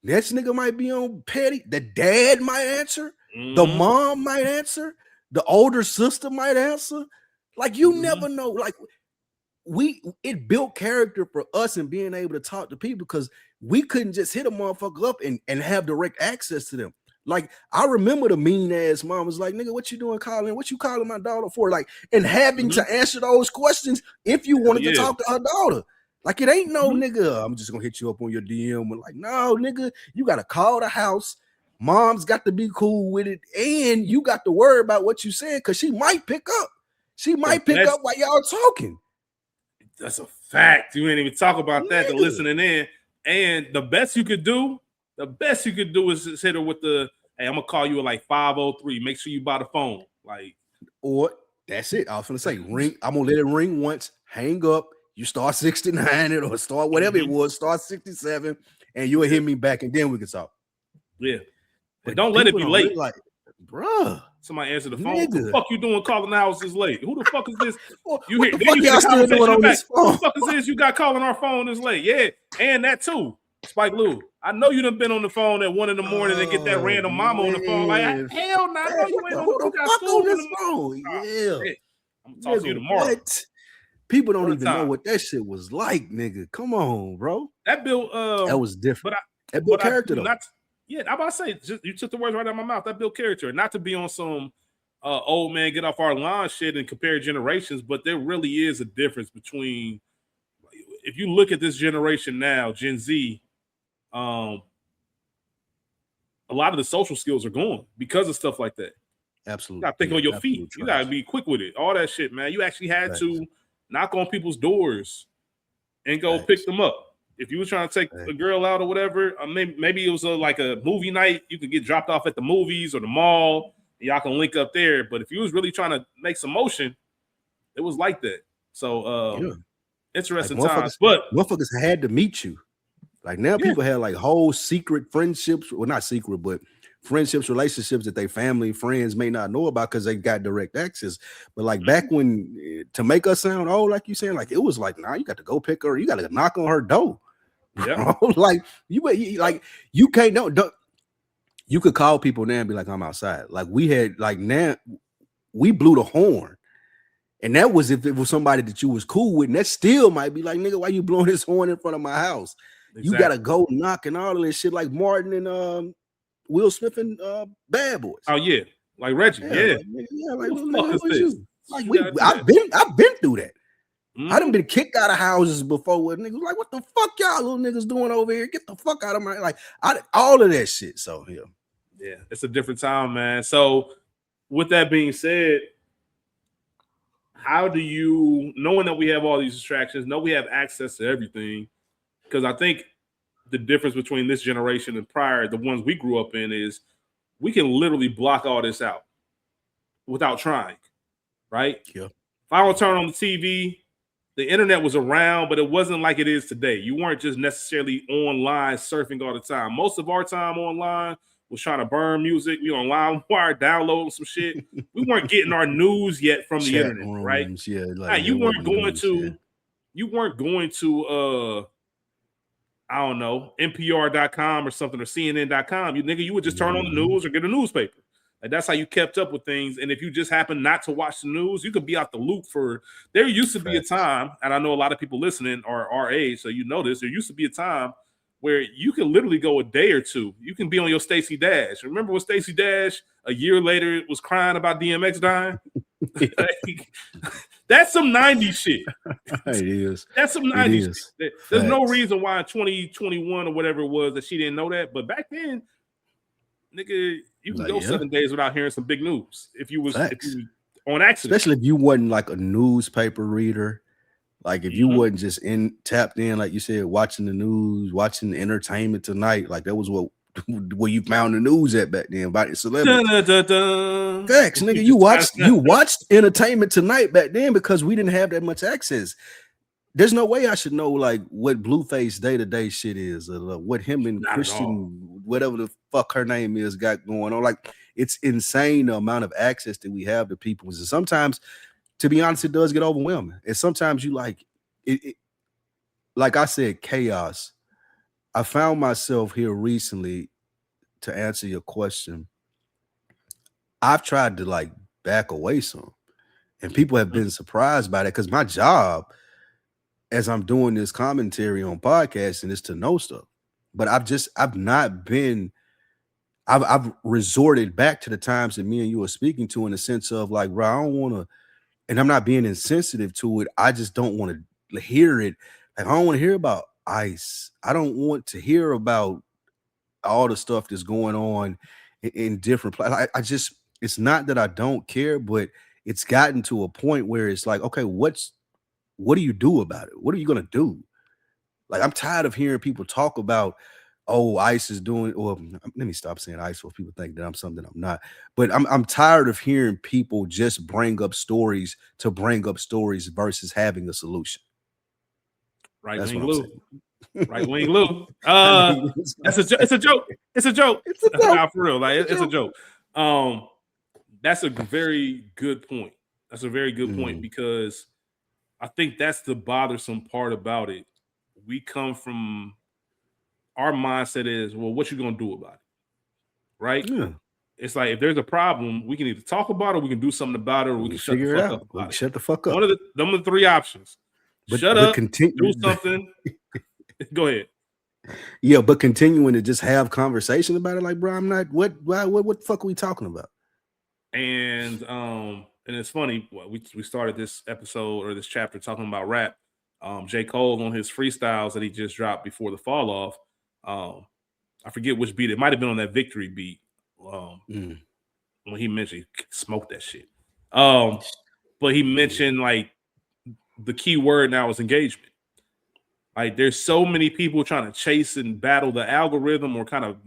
Next nigga might be on petty. The dad might answer. The mom might answer. The older sister might answer. Like you never know. Like it built character for us and being able to talk to people because we couldn't just hit a motherfucker up and have direct access to them. Like I remember the mean ass mom was like, nigga, what you doing calling? What you calling my daughter for? Like, and having to answer those questions if you wanted to talk to her daughter. Like it ain't no nigga, I'm just gonna hit you up on your DM. Like, no, nigga, you gotta call the house. Mom's got to be cool with it, and you got to worry about what you said because she might pick up. She might pick up while y'all talking. That's a fact. You ain't even talk about that. The listening in, and the best you could do is just hit her with the, hey, I'm gonna call you at like 5:03. Make sure you buy the phone. Like, or that's it. I was gonna say ring. I'm gonna let it ring once, hang up. You start 69 it or start whatever it was, start 67, and you'll hit me back, and then we can talk. Yeah. But don't let it be late. Like, bruh. Somebody answer the phone. What the fuck you doing calling the house this late? Who the fuck is this? You hear y'all still doing on this phone? Who the fuck is this you got calling our phone this late? Yeah, and that too. Spike Lou. I know you done been on the phone at 1 a.m. and get that random mama on the phone. Like, hell no, I know you ain't on this phone. Yeah. I'm gonna talk to you tomorrow. What? People don't even know what that shit was like, nigga. Come on, bro. That built that was different. That built character though. Yeah, I'm about to say, you took the words right out of my mouth. That built character. Not to be on some old man get off our lawn shit and compare generations, but there really is a difference between, if you look at this generation now, Gen Z, a lot of the social skills are gone because of stuff like that. Absolutely. You gotta think on your feet. You gotta be quick with it. All that shit, man. You actually had to knock on people's doors and go pick them up. If you were trying to take a girl out or whatever, maybe it was like a movie night. You could get dropped off at the movies or the mall. And y'all can link up there. But if you was really trying to make some motion, it was like that. So interesting times. But motherfuckers had to meet you. Like now people have like whole secret friendships. Well, not secret, but friendships, relationships that they family, friends may not know about because they got direct access. But like back when, to make us sound old, like you saying, like it was like, nah, you got to go pick her. You got to knock on her door. Yeah, like you can't know. You could call people now and be like, I'm outside. Like we had, like now we blew the horn, and that was if it was somebody that you was cool with, and that still might be like, nigga, why you blowing this horn in front of my house? Exactly. You gotta go knock and all of this shit, like Martin and Will Smith and Bad Boys. Oh yeah, like Reggie. Yeah, like what is you? Like I've been through that. I done been kicked out of houses before with niggas like, what the fuck y'all little niggas doing over here? Get the fuck out of my all of that shit. So yeah, it's a different time, man. So with that being said, how do you, knowing that we have all these distractions, know we have access to everything? Because I think the difference between this generation and prior, the ones we grew up in, is we can literally block all this out without trying, right? Yeah. If I don't turn on the TV, the internet was around, but it wasn't like it is today. You weren't just necessarily online surfing all the time. Most of our time online was trying to burn music. We on LimeWire downloading some shit. We weren't getting our news yet from the internet, rooms, right? Yeah, like you weren't going to, you weren't going to I don't know, NPR.com or something or CNN.com. You would just turn on the news or get a newspaper. Like that's how you kept up with things. And if you just happen not to watch the news, you could be out the loop for. There used to be a time, and I know a lot of people listening are our age, so you know this. There used to be a time where you can literally go a day or two. You can be on your Stacey Dash. Remember when Stacey Dash a year later was crying about DMX dying? Like, that's some 90s shit. It is. That's some 90s shit. There's no reason why in 2021 or whatever it was that she didn't know that. But back then, nigga, you can go 7 days without hearing some big news if you was on accident. Especially if you wasn't like a newspaper reader. Like if you wasn't just tapped in, like you said, watching the news, watching Entertainment Tonight, like that was where you found the news at back then about the celebrities. Facts, nigga. You watched Entertainment Tonight back then because we didn't have that much access. there's no way I should know like what Blueface day-to-day shit is, or what him and Not at all. Christian, whatever the fuck her name is, got going on. Like, it's insane the amount of access that we have to people. And sometimes, to be honest, it does get overwhelming. And sometimes you like it, like I said, chaos. I found myself here recently, to answer your question. I've tried to like back away some, and people have been surprised by that, because my job, as I'm doing this commentary on podcasting, is to know stuff. But I've not been, I've resorted back to the times that me and you were speaking to, in the sense of like, bro, I don't want to, and I'm not being insensitive to it. I just don't want to hear it. Like, I don't want to hear about ICE. I don't want to hear about all the stuff that's going on in different places. I just, it's not that I don't care, but it's gotten to a point where it's like, okay, what do you do about it? What are you gonna do? Like, I'm tired of hearing people talk about, oh, ICE is doing, or let me stop saying ICE, so people think that I'm something I'm not. But I'm tired of hearing people just bring up stories to bring up stories versus having a solution. Right That's wing what I'm Lou. saying. Right wing Lou. I mean, It's a joke. It's a joke. It's a joke. Nah, for real. Like, it's a joke. That's a very good point. That's a very good point, because I think that's the bothersome part about it. We come from, our mindset is, well, what you gonna do about it, right? Yeah. It's like, if there's a problem, we can either talk about it, or we can do something about it, or we can shut the figure it fuck out. up about it. Shut the fuck up. One of the three options. Shut up, do something. Go ahead. Yeah, but continuing to just have conversation about it, like, bro, I'm not, what the fuck are we talking about? And it's funny, we started this episode, or this chapter, talking about rap. J. Cole, on his freestyles that he just dropped before the fall off, I forget which beat, it might have been on that Victory beat, when he mentioned, he smoked that shit. But he mentioned, like, the key word now is engagement. Like, there's so many people trying to chase and battle the algorithm, or kind of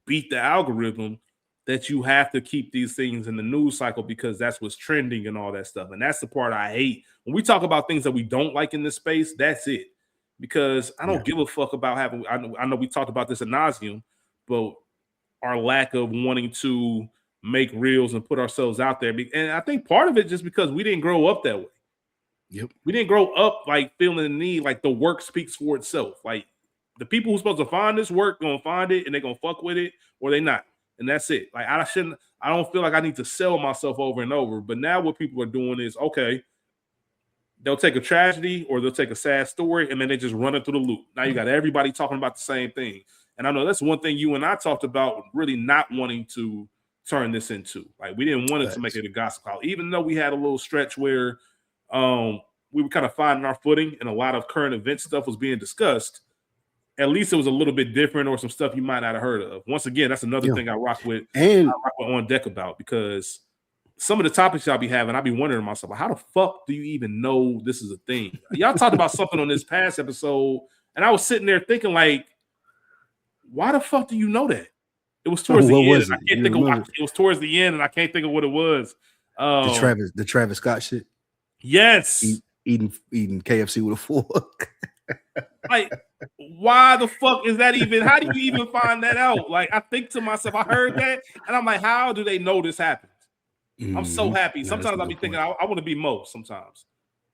beat the algorithm, that you have to keep these things in the news cycle, because that's what's trending and all that stuff. And that's the part I hate. When we talk about things that we don't like in this space, that's it. Because I don't give a fuck about having, I know we talked about this ad nauseum, but our lack of wanting to make reels and put ourselves out there. And I think part of it just because we didn't grow up that way. Yep. We didn't grow up like feeling the need, like the work speaks for itself. Like, the people who's supposed to find this work gonna find it, and they're gonna fuck with it, or they not. And that's it. Like, I don't feel like I need to sell myself over and over. But now what people are doing is, okay, they'll take a tragedy, or they'll take a sad story, and then they just run it through the loop. Now you got everybody talking about the same thing. And I know that's one thing you and I talked about, really not wanting to turn this into. Like, we didn't want it to make it a gossip call, even though we had a little stretch where we were kind of finding our footing, and a lot of current event stuff was being discussed. At least it was a little bit different, or some stuff you might not have heard of. Once again, that's another thing I rock with, and On Deck about, because some of the topics y'all be having, I be wondering to myself, how the fuck do you even know this is a thing? Y'all talked about something on this past episode, and I was sitting there thinking, like, why the fuck do you know that? It was towards the end. I can't think of what it was towards the end, and I can't think of what it was. The Travis Scott shit. Yes. Eating KFC with a fork. Like, why the fuck is that even? How do you even find that out? Like, I think to myself, I heard that, and I'm like, how do they know this happened? I'm so happy. Sometimes I'll be thinking, I want to be Mo. Sometimes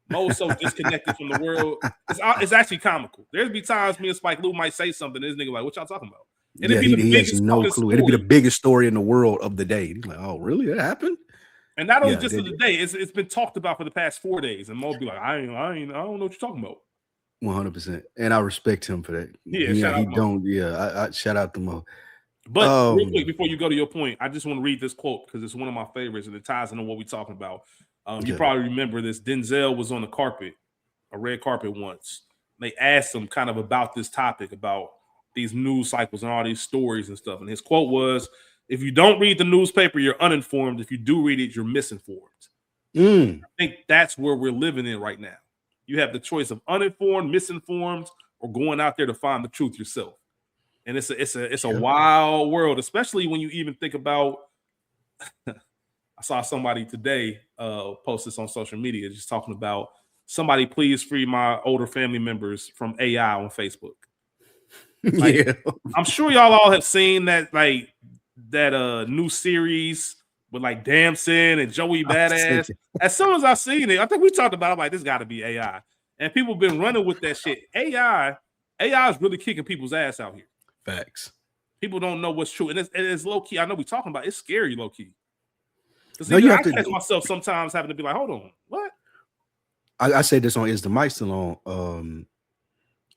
Mo's so disconnected from the world. It's actually comical. There's be times me and Spike Lee might say something, and this nigga like, what y'all talking about? And he has no clue. It'd be the biggest story in the world of the day. He's like, oh, really? That happened? And not only just of the day, it's been talked about for the past 4 days. And Mo be like, I don't know what you're talking about. 100%. And I respect him for that. Shout out to Mo. But real quick, before you go to your point, I just want to read this quote, because it's one of my favorites, and it ties into what we're talking about. You probably remember this. Denzel was on the carpet, a red carpet once. They asked him kind of about this topic, about these news cycles and all these stories and stuff. And his quote was, if you don't read the newspaper, you're uninformed. If you do read it, you're misinformed. I think that's where we're living in right now. You have the choice of uninformed, misinformed, or going out there to find the truth yourself. And it's a wild world, especially when you even think about. I saw somebody today post this on social media, just talking about somebody please free my older family members from AI on Facebook. Like, Yeah. I'm sure y'all all have seen that, like that new series with like Damson and Joey Badass. As soon as I seen it, I think we talked about it, I'm like, this gotta be AI. And people been running with that shit. AI is really kicking people's ass out here. Facts. People don't know what's true. And it's low key. I know we talking about it's scary low key. Because No, you have I to catch myself sometimes having to be like, hold on, what? I said this on Is the Mic Still On?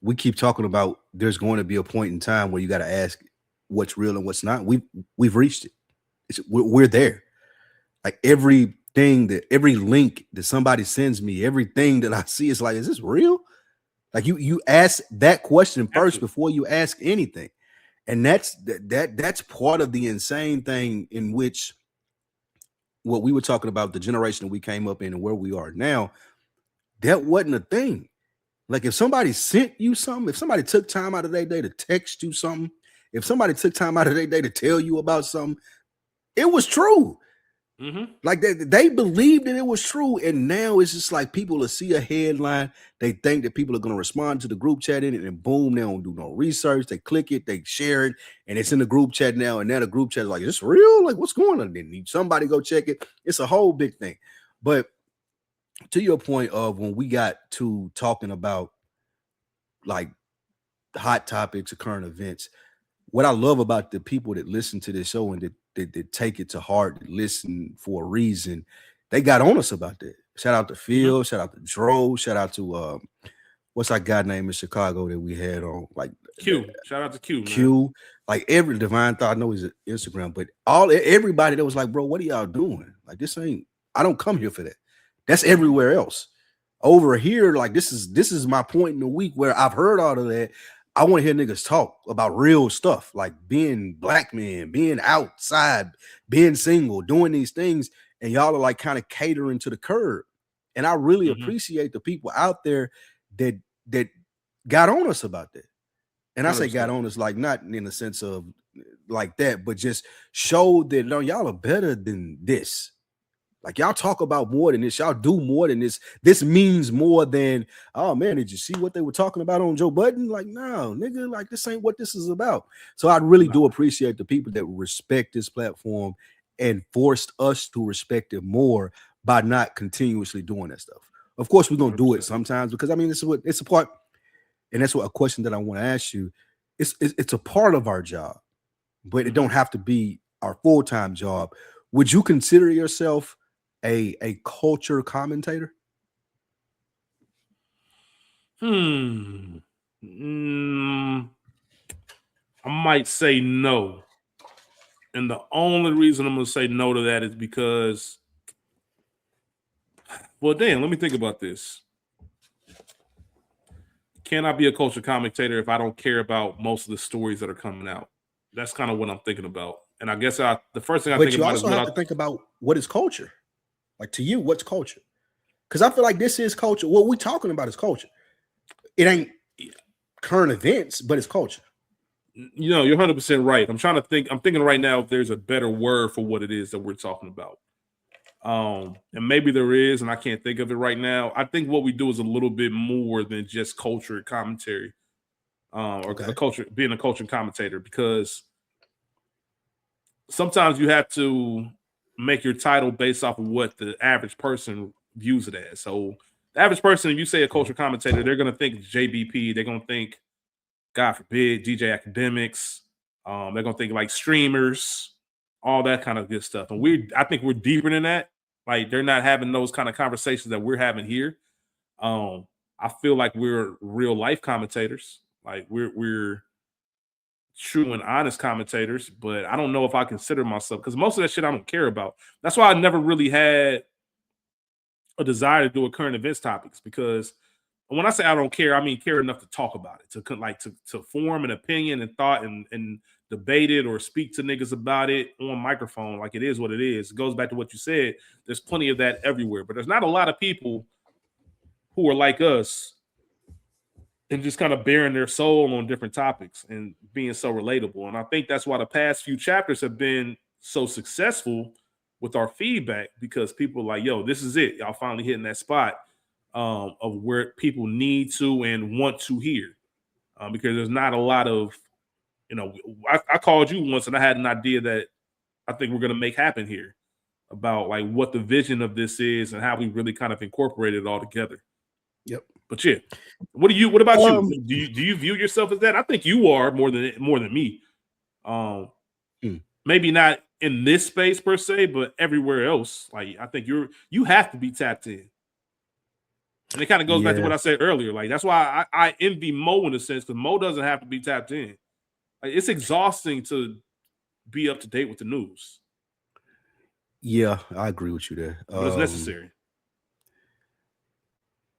We keep talking about there's going to be a point in time where you got to ask what's real and what's not. We've reached it. We're there. Like every link that somebody sends me, everything that I see is like, is this real? Like you ask that question first before you ask anything. And that's part of the insane thing in which what we were talking about, the generation that we came up in and where we are now, that wasn't a thing. Like if somebody sent you something, if somebody took time out of their day to text you something, if somebody took time out of their day to tell you about something, it was true. Mm-hmm. Like they believed that it was true. And now it's just like people will see a headline. They think that people are going to respond to the group chat in it, and boom, they don't do no research. They click it, they share it, and it's in the group chat now. And now the group chat is like, is this real? Like, what's going on? Then need somebody go check it. It's a whole big thing. But to your point of when we got to talking about like hot topics or current events, what I love about the people that listen to this show and that take it to heart, that listen for a reason, they got on us about that. Shout out to Phil, shout out to Dro, shout out to what's that guy name in Chicago that we had on, like Q. Shout out to Q, man. Q. Like every Divine Thought, I know he's Instagram, but everybody that was like, bro, what are y'all doing? Like this ain't, I don't come here for that. That's everywhere else. Over here, like this is my point in the week where I've heard all of that. I want to hear niggas talk about real stuff, like being black men, being outside, being single, doing these things, and y'all are like kind of catering to the curb. And I really appreciate the people out there that got on us about that. And I say got on us like not in the sense of like that, but just showed that no, y'all are better than this. Like y'all talk about more than this. Y'all do more than this. This means more than, oh man, did you see what they were talking about on Joe Budden? Like, no, nigga, like this ain't what this is about. So I really do appreciate the people that respect this platform and forced us to respect it more by not continuously doing that stuff. Of course, we're gonna do it sometimes because I mean, it's a part, and that's what a question that I want to ask you. It's a part of our job, but it don't have to be our full-time job. Would you consider yourself a culture commentator? I might say no. And the only reason I'm going to say no to that is because, well, damn, let me think about this. Can I be a culture commentator if I don't care about most of the stories that are coming out? That's kind of what I'm thinking about. And I guess the first thing I think about is you also have to think about what is culture. Like to you, what's culture? Because I feel like this is culture. What we're talking about is culture. It ain't current events, but it's culture. You know, you're 100% right. I'm thinking right now if there's a better word for what it is that we're talking about. And maybe there is, and I can't think of it right now. I think what we do is a little bit more than just culture commentary, being a culture commentator, because sometimes you have to make your title based off of what the average person views it as. So the average person, if you say a culture commentator, they're going to think JBP. They're going to think, God forbid, DJ Academics. They're going to think like streamers, all that kind of good stuff. And I think we're deeper than that. Like they're not having those kind of conversations that we're having here. I feel like we're real life commentators. Like we're true and honest commentators, but I don't know if I consider myself, because most of that shit I don't care about. That's why I never really had a desire to do a current events topics, because when I say I don't care, I mean care enough to talk about it, to form an opinion and thought and debate it or speak to niggas about it on microphone. Like it is what it is. It goes back to what you said. There's plenty of that everywhere, but there's not a lot of people who are like us and just kind of bearing their soul on different topics and being so relatable. And I think that's why the past few chapters have been so successful with our feedback, because people are like, yo, this is it. Y'all finally hitting that spot. of where people need to and want to hear, because there's not a lot of, I called you once and I had an idea that I think we're going to make happen here about like what the vision of this is and how we really kind of incorporate it all together. Yep. But yeah, what about you? Do you view yourself as that? I think you are more than me. Maybe not in this space per se, but everywhere else. Like I think you have to be tapped in. And it kind of goes back to what I said earlier. Like that's why I envy Mo in a sense, because Mo doesn't have to be tapped in. Like, it's exhausting to be up to date with the news. Yeah, I agree with you there. But it's necessary.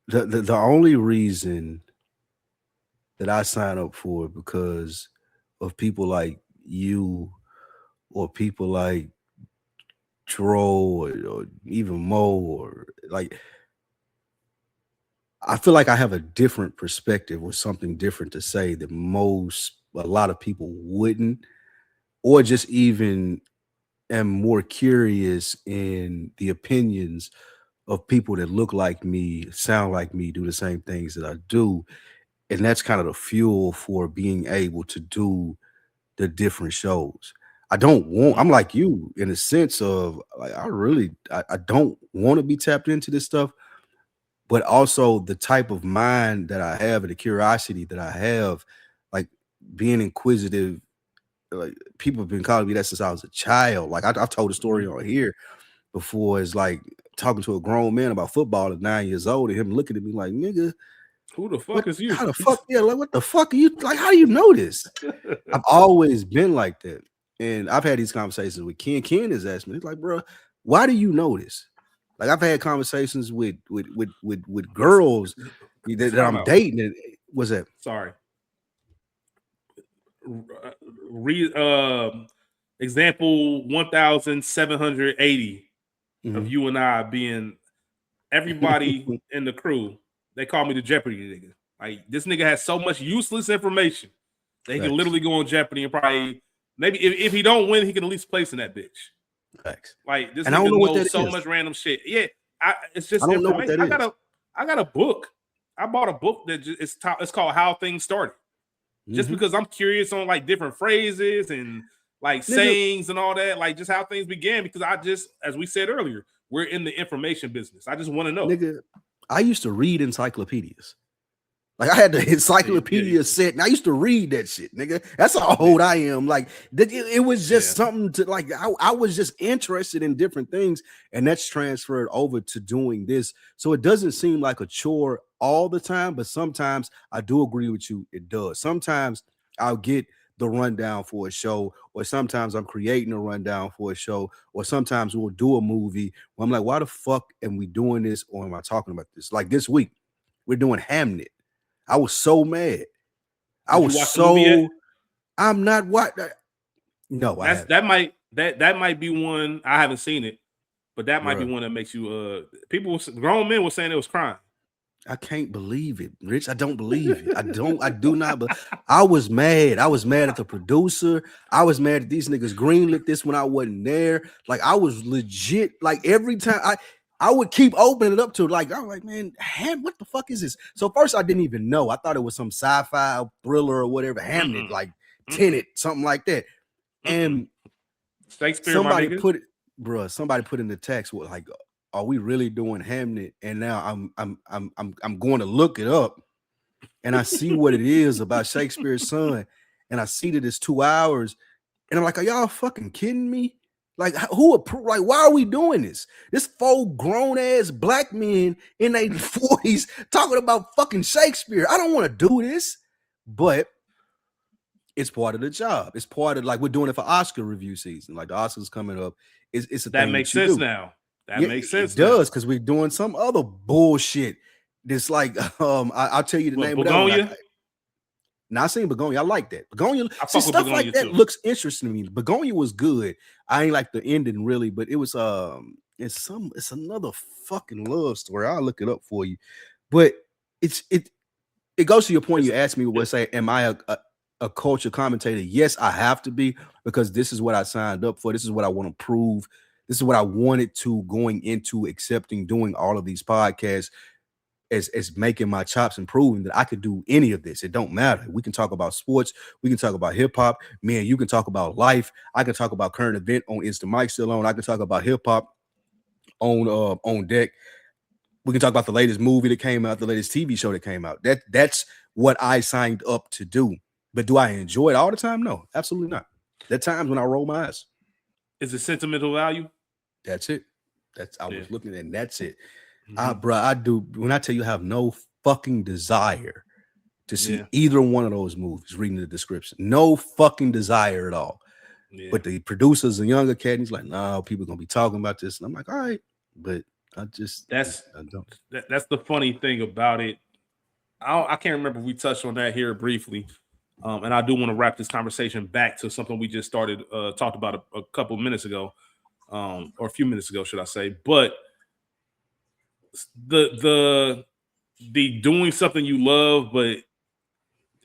The only reason that I sign up for it because of people like you or people like Dro or even Mo, or like I feel like I have a different perspective or something different to say that a lot of people wouldn't, or just even am more curious in the opinions of people that look like me, sound like me, do the same things that I do. And that's kind of the fuel for being able to do the different shows. I'm like you in a sense of like, I don't want to be tapped into this stuff, but also the type of mind that I have and the curiosity that I have, like being inquisitive. Like people have been calling me that since I was a child. Like I've told a story on here before. It's like talking to a grown man about football at 9 years old and him looking at me like, nigga, who the fuck is you? How the fuck? Yeah, like what the fuck are you? Like, how do you know this? I've always been like that. And I've had these conversations with Ken. Ken has asked me, he's like, bro, why do you know this? Like I've had conversations with girls that I'm dating. And what's that? Sorry. Example 1780 of you and I being everybody in the crew. They call me the Jeopardy nigga. Like this nigga has so much useless information that he can literally go on Jeopardy and probably maybe if he don't win, he can at least place in that bitch. Facts. Like this nigga knows so much random shit. Yeah, it's just I don't know what that is. I got a book. I bought a book that it's called How Things Started. Just because I'm curious on like different phrases and like sayings and all that, like just how things began. Because as we said earlier, we're in the information business. I just want to know. Nigga, I used to read encyclopedias. Like I had the encyclopedia set, and I used to read that shit, nigga. That's how old I am. Like it was just something to like. I was just interested in different things, and that's transferred over to doing this. So it doesn't seem like a chore all the time, but sometimes I do agree with you. It does. Sometimes I'll get the rundown for a show, or sometimes I'm creating a rundown for a show, or sometimes we'll do a movie where I'm like, why the fuck am we doing this, or am I talking about this? Like this week, we're doing Hamnet. I was so mad. I'm not what. No, that might be one. I haven't seen it, but that might be one that makes you. Grown men were saying it was crime. I can't believe it, Rich. I don't believe it. I do not. But I was mad. I was mad at the producer. I was mad at these niggas greenlit this when I wasn't there. Like I was legit. Like every time I would keep opening it up to like, I was like, man, what the fuck is this? So first I didn't even know. I thought it was some sci-fi thriller or whatever, Hamnet, like Tenet, something like that. And Shakespeare, somebody put in the text like, are we really doing Hamnet? And now I'm going to look it up, and I see what it is about Shakespeare's son, and I see that it's 2 hours, and I'm like, are y'all fucking kidding me? Like, why are we doing this? This 4 grown ass black men in their 40s talking about fucking Shakespeare. I don't want to do this, but it's part of the job. It's part of like we're doing it for Oscar review season. Like the Oscars coming up. It's a that thing makes sense now. That makes sense. It does because we're doing some other bullshit. This like I'll tell you the name of that. Now I seen Begonia. I like that. Begonia. See, stuff like that looks interesting to me. Begonia was good. I ain't like the ending really, but it was it's another fucking love story. I'll look it up for you. But it goes to your point. You asked me what say, am I a culture commentator? Yes, I have to be, because this is what I signed up for. This is what I want to prove. This is what I wanted to going into accepting doing all of these podcasts. as making my chops and proving that I could do any of this. It don't matter. We can talk about sports. We can talk about hip hop. Man, you can talk about life. I can talk about current event on Insta Mic still on. I can talk about hip hop on deck. We can talk about the latest movie that came out, the latest TV show that came out. That's what I signed up to do. But do I enjoy it all the time? No, absolutely not. There are times when I roll my eyes. Is it sentimental value? That's it. I was looking at, and that's it. Mhm. Bro, I do. When I tell you I have no fucking desire to see Yeah. either one of those movies, reading the description, no fucking desire at all. Yeah. But the producers and younger cat, he's like, no, people gonna be talking about this, and I'm like, all right, but I don't. That's the funny thing about it. I can't remember if we touched on that here briefly, and I do want to wrap this conversation back to something we just talked about a couple of minutes ago, or a few minutes ago, should I say? But the doing something you love, but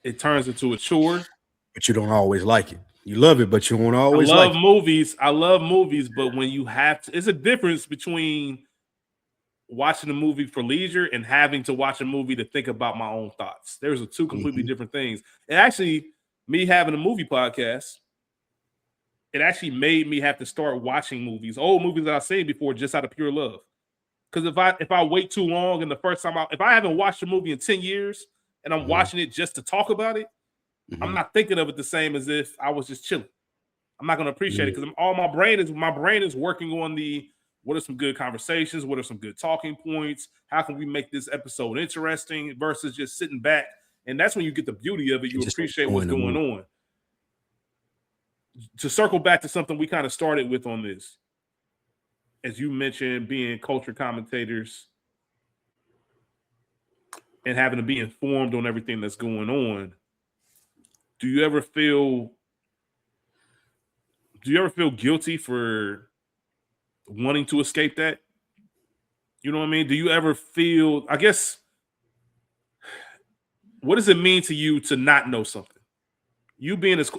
it turns into a chore. But you don't always like it. You love it, but you won't always I like love it. movies. I love movies, but when you have to, it's a difference between watching a movie for leisure and having to watch a movie to think about my own thoughts. There's two completely different things. And actually, me having a movie podcast, it actually made me have to start watching movies, old movies that I've seen before, just out of pure love. Because if I wait too long and the first time if I haven't watched a movie in 10 years and I'm watching it just to talk about it, I'm not thinking of it the same as if I was just chilling. I'm not going to appreciate it because all my brain is working on what are some good conversations, what are some good talking points, how can we make this episode interesting versus just sitting back. And that's when you get the beauty of it. You appreciate what's going on. To circle back to something we kind of started with on this, as you mentioned, being culture commentators and having to be informed on everything that's going on. Do you ever feel guilty for wanting to escape that? You know what I mean? Do you ever feel, I guess, what does it mean to you to not know something? You being as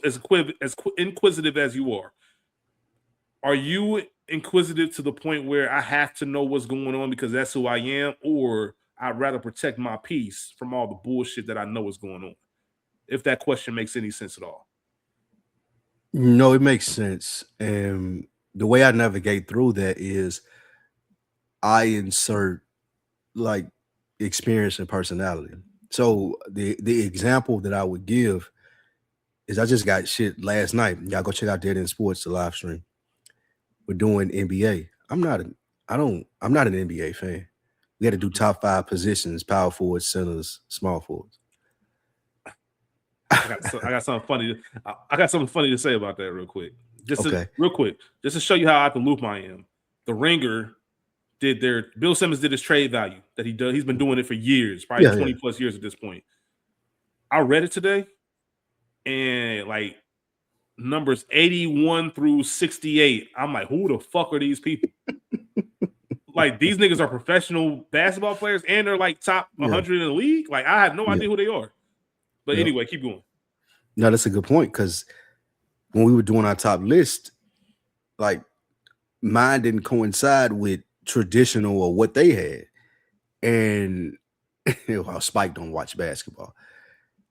inquisitive as you are you inquisitive to the point where I have to know what's going on because that's who I am, or I'd rather protect my peace from all the bullshit that I know is going on? If that question makes any sense at all. No, it makes sense. And the way I navigate through that is I insert like experience and personality. So the example that I would give is I just got shit last night. Y'all go check out Dead End Sports, the live stream. We're doing NBA. I'm not an NBA fan. We had to do top 5 positions: power forwards, centers, small forwards. I got something funny. I got something funny to say about that real quick. Just to show you how out the loop I am. The Ringer Bill Simmons did his trade value that he does. He's been doing it for years, probably 20 plus years at this point. I read it today, and like numbers 81 through 68, I'm like, who the fuck are these people? Like, these niggas are professional basketball players, and they're like top 100 in the league. Like, I have no idea who they are. But anyway, keep going. No, that's a good point, because when we were doing our top list, like, mine didn't coincide with traditional or what they had. And Spike don't watch basketball.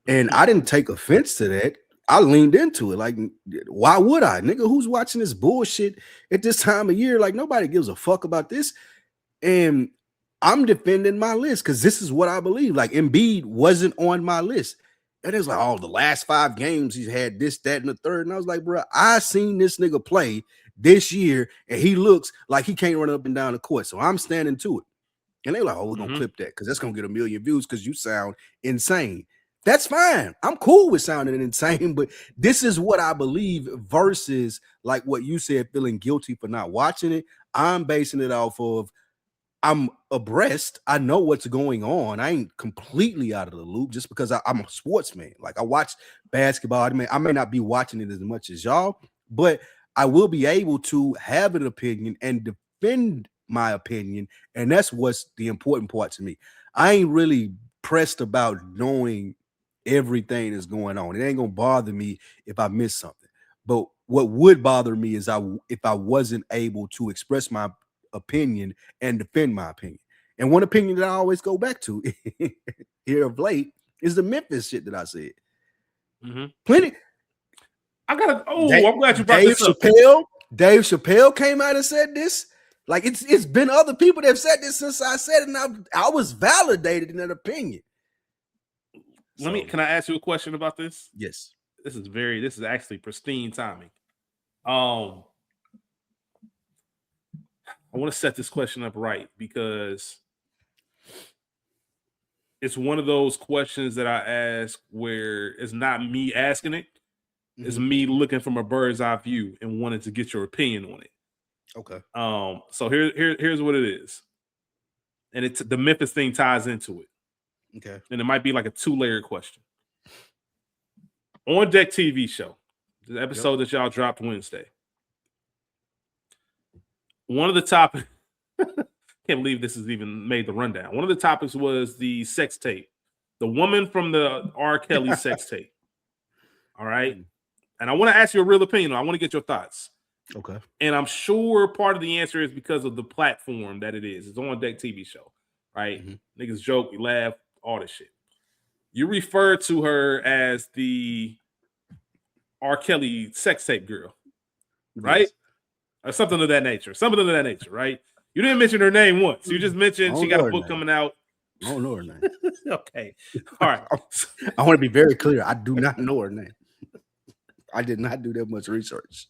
And I didn't take offense to that. I leaned into it. Like, why would I? Nigga, who's watching this bullshit at this time of year? Like, nobody gives a fuck about this. And I'm defending my list because this is what I believe. Like, Embiid wasn't on my list. And it's like, oh, the last 5 games he's had this, that, and the third. And I was like, bro, I seen this nigga play this year, and he looks like he can't run up and down the court. So I'm standing to it. And they're like, oh, we're going to clip that because that's going to get 1 million views because you sound insane. That's fine. I'm cool with sounding insane, but this is what I believe versus like what you said, feeling guilty for not watching it. I'm basing it off of I'm abreast. I know what's going on. I ain't completely out of the loop just because I'm a sportsman. Like, I watch basketball. I may not be watching it as much as y'all, but I will be able to have an opinion and defend my opinion. And that's what's the important part to me. I ain't really pressed about knowing everything that's going on. It ain't gonna bother me if I miss something. But what would bother me is if I wasn't able to express my opinion and defend my opinion. And one opinion that I always go back to here of late is the Memphis shit that I said. Plenty. I'm glad you brought Dave this up. Dave Chappelle came out and said this. Like it's been other people that have said this since I said it, and I was validated in that opinion. Can I ask you a question about this? Yes. This is actually pristine timing. I want to set this question up right because it's one of those questions that I ask where it's not me asking it. It's me looking from a bird's eye view and wanting to get your opinion on it. Okay. So here's what it is. And the Memphis thing ties into it. Okay. And it might be like a 2-layer question. On Deck TV show, the episode that y'all dropped Wednesday. One of the topics, can't believe this has even made the rundown. One of the topics was the sex tape. The woman from the R. Kelly sex tape. All right. And I want to ask you a real opinion. I want to get your thoughts. Okay. And I'm sure part of the answer is because of the platform that it is. It's on Deck TV show, right? Niggas joke, we laugh, all this shit. You refer to her as the R. Kelly sex tape girl, right? Yes. Or something of that nature. Right? You didn't mention her name once. You just mentioned she got a book coming out. I don't know her name. Okay. All right. I want to be very clear. I do not know her name. I did not do that much research.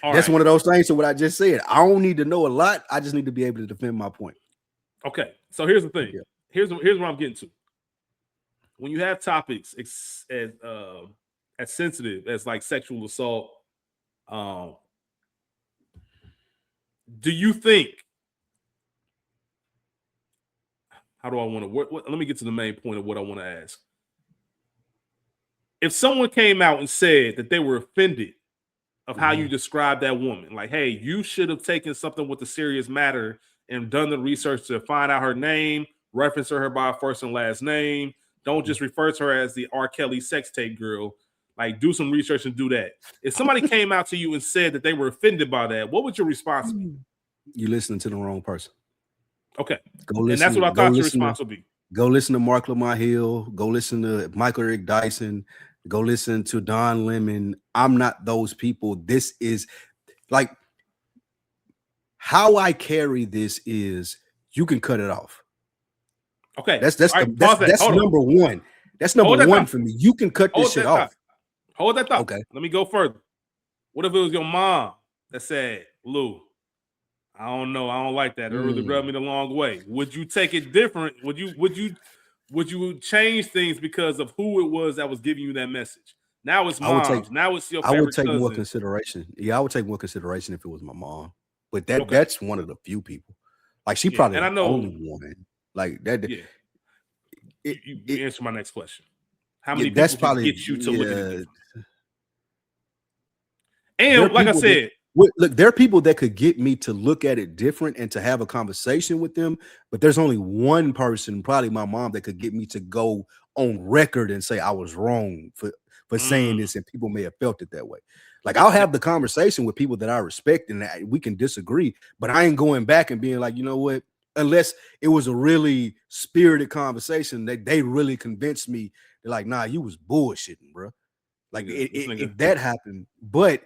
That's one of those things. So what I just said, I don't need to know a lot. I just need to be able to defend my point. Okay. So here's the thing. Yeah. Here's what I'm getting to. When you have topics as sensitive as like sexual assault, do you think? How do I want to? Let me get to the main point of what I want to ask. If someone came out and said that they were offended of how you described that woman, like, hey, you should have taken something with a serious matter and done the research to find out her name, reference her by first and last name. Don't just refer to her as the R. Kelly sex tape girl. Like, do some research and do that. If somebody came out to you and said that they were offended by that, what would your response be? You're listening to the wrong person. Okay. And that's what I thought your response would be. Go listen to Mark Lamar Hill. Go listen to Michael Eric Dyson. Go listen to Don Lemon. I'm not those people. This is like how I carry this is you can cut it off. Okay. That's number one. That's number one for me. You can cut this shit off. Hold that thought. Okay. Let me go further. What if it was your mom that said, Lou, I don't know. I don't like that. It really rubbed me the wrong way. Would you take it different? Would you change things because of who it was that was giving you that message? Now it's moms. Now it's your favorite cousin. I would take more consideration. Yeah, I would take more consideration if it was my mom. But that's one of the few people. Like she probably the only one. Like that. Yeah. You answer my next question. How many people can get you to look at it? And like I said, look, there are people that could get me to look at it different and to have a conversation with them, but there's only one person, probably my mom, that could get me to go on record and say I was wrong for saying this, and people may have felt it that way. Like I'll have the conversation with people that I respect and we can disagree, but I ain't going back and being like, you know what, unless it was a really spirited conversation that they really convinced me, they're like, nah, you was bullshitting, bro. Like if that happened, but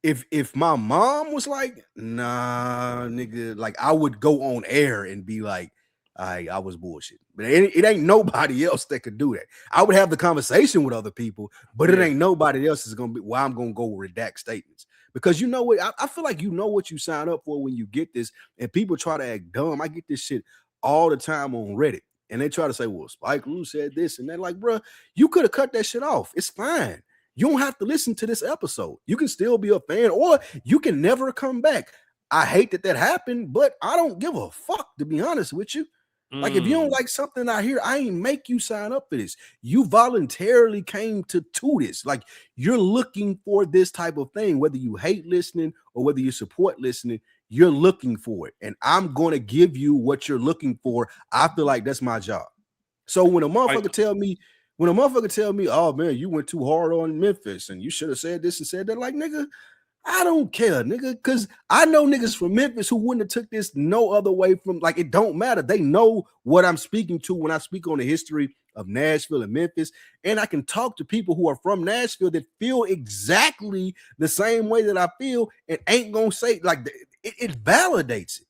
if my mom was like, nah, nigga, like I would go on air and be like, I was bullshit. But it ain't nobody else that could do that. I would have the conversation with other people, but it ain't nobody else is gonna be why I'm gonna go redact statements. Because you know what? I feel like you know what you sign up for when you get this, and people try to act dumb. I get this shit all the time on Reddit, and they try to say, well, Spike Lee said this, and they're like, bro, you could have cut that shit off. It's fine. You don't have to listen to this episode. You can still be a fan, or you can never come back. I hate that happened, but I don't give a fuck, to be honest with you. Like, if you don't like something I hear, I ain't make you sign up for this. You voluntarily came to this. Like, you're looking for this type of thing, whether you hate listening or whether you support listening, you're looking for it. And I'm going to give you what you're looking for. I feel like that's my job. So when a motherfucker tell me, oh man, you went too hard on Memphis and you should have said this and said that, like, nigga, I don't care, nigga, because I know niggas from Memphis who wouldn't have took this no other way from, like, it don't matter. They know what I'm speaking to when I speak on the history of Nashville and Memphis. And I can talk to people who are from Nashville that feel exactly the same way that I feel and ain't gonna say, like, it validates it.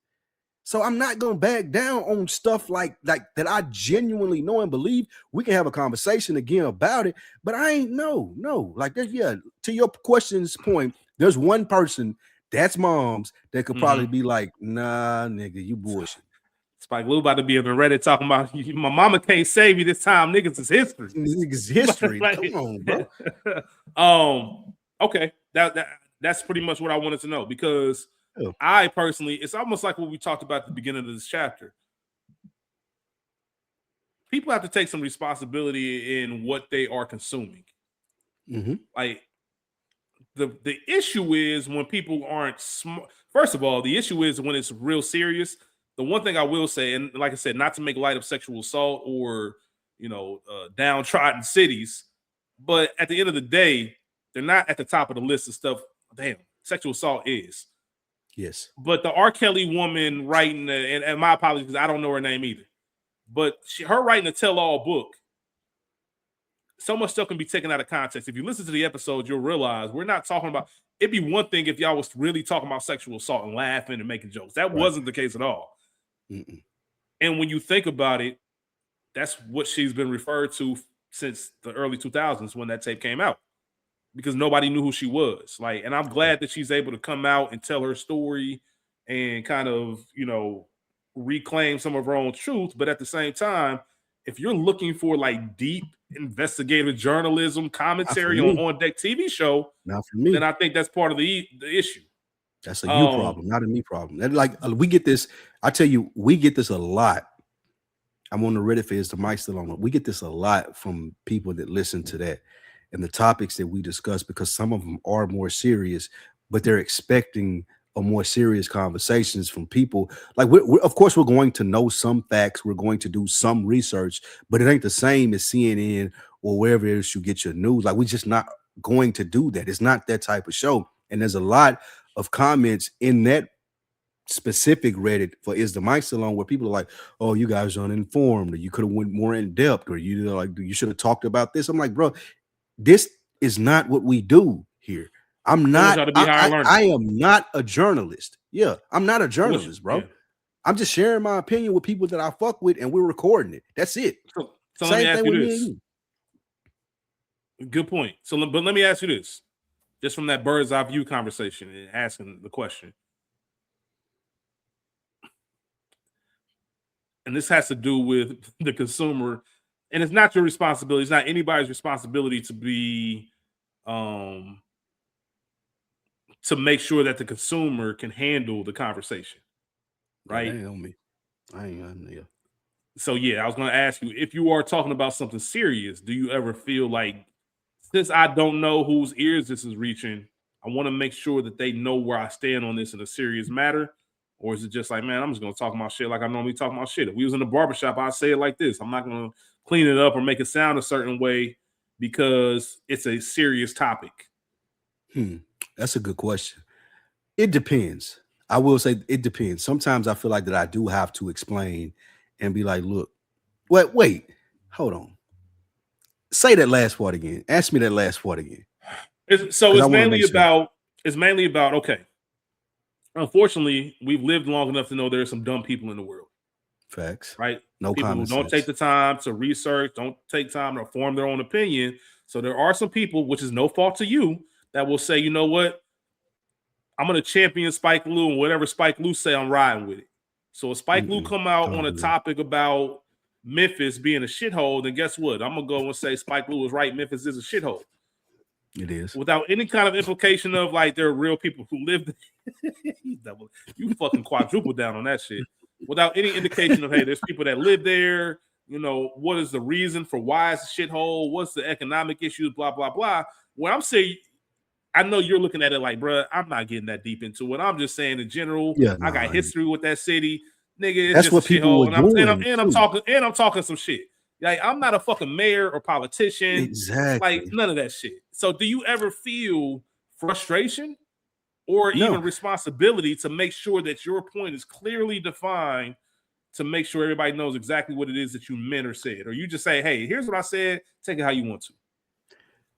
So I'm not gonna back down on stuff like that I genuinely know and believe. We can have a conversation again about it, but I ain't no. Like, yeah, to your question's point, there's one person that's moms that could probably be like, nah, nigga, you bullshit. Spike Lee about to be on the Reddit talking about my mama can't save you this time. Niggas is history. Niggas history. Like, come on, bro. Okay. That's pretty much what I wanted to know, because I personally, it's almost like what we talked about at the beginning of this chapter. People have to take some responsibility in what they are consuming. Like, the issue is when people aren't smart. First of all, the issue is when it's real serious. The one thing I will say, and like I said, not to make light of sexual assault or, downtrodden cities, but at the end of the day, they're not at the top of the list of stuff. Damn, sexual assault is. Yes. But the R. Kelly woman writing, and my apologies because I don't know her name either, but her writing a tell-all book, so much stuff can be taken out of context. If you listen to the episode, you'll realize we're not talking about. It'd be one thing if y'all was really talking about sexual assault and laughing and making jokes. That wasn't the case at all. And when you think about it, that's what she's been referred to since the early 2000s when that tape came out, because nobody knew who she was. Like, and I'm glad that she's able to come out and tell her story and kind of, reclaim some of her own truth. But at the same time, if you're looking for like deep investigative journalism commentary on deck TV show, not for me, then I think that's part of the issue. That's a you problem, not a me problem. And like, we get this, I tell you, we get this a lot. I'm on the Reddit for Is the Mic Still On? We get this a lot from people that listen to that and the topics that we discuss, because some of them are more serious, but they're expecting a more serious conversations from people. Like, we're of course, we're going to know some facts. We're going to do some research, but it ain't the same as CNN or wherever it is you get your news. Like, we're just not going to do that. It's not that type of show. And there's a lot of comments in that specific Reddit for Is the Mic Still On where people are like, oh, you guys are uninformed, or you could have went more in depth, or you should have talked about this. I'm like, bro, this is not what we do here. I'm not. I am not a journalist. Yeah, I'm not a journalist, bro. Yeah. I'm just sharing my opinion with people that I fuck with, and we're recording it. That's it. So same thing with me and you. Good point. But let me ask you this, just from that bird's eye view conversation and asking the question. And this has to do with the consumer, and it's not your responsibility. It's not anybody's responsibility to be, to make sure that the consumer can handle the conversation, right? Yeah, on me. I ain't. Yeah. So yeah, I was going to ask you, if you are talking about something serious, do you ever feel like, since I don't know whose ears this is reaching, I want to make sure that they know where I stand on this in a serious matter? Or is it just like, man, I'm just going to talk my shit like I normally talk my shit? If we was in the barbershop, I'd say it like this. I'm not going to clean it up or make it sound a certain way because it's a serious topic. That's a good question. It depends. I will say it depends. Sometimes I feel like that I do have to explain and be like, look, wait, hold on. Say that last part again. Ask me that last part again. It's mainly about, okay, unfortunately, we've lived long enough to know there are some dumb people in the world. Facts. Right? No people who don't take the time to research, don't take time to form their own opinion. So there are some people, which is no fault to you, that will say, you know what? I'm going to champion Spike Lee, and whatever Spike Lee say, I'm riding with it. So if Spike Lee come out on a topic about Memphis being a shithole, then guess what? I'm going to go and say Spike Lee was right. Memphis is a shithole. It is. Without any kind of implication of like there are real people who live there. You fucking quadruple down on that shit. Without any indication of, hey, there's people that live there. What is the reason for why it's a shithole? What's the economic issues? Blah, blah, blah. What I'm saying, I know you're looking at it like, bro, I'm not getting that deep into it. I'm just saying in general, I got history with that city. Nigga, it's that's just what a people shithole. doing. I'm talking some shit. Like, I'm not a fucking mayor or politician. Exactly. Like, none of that shit. So do you ever feel frustration or No. even responsibility to make sure that your point is clearly defined to make sure everybody knows exactly what it is that you meant or said? Or you just say, hey, here's what I said, take it how you want to?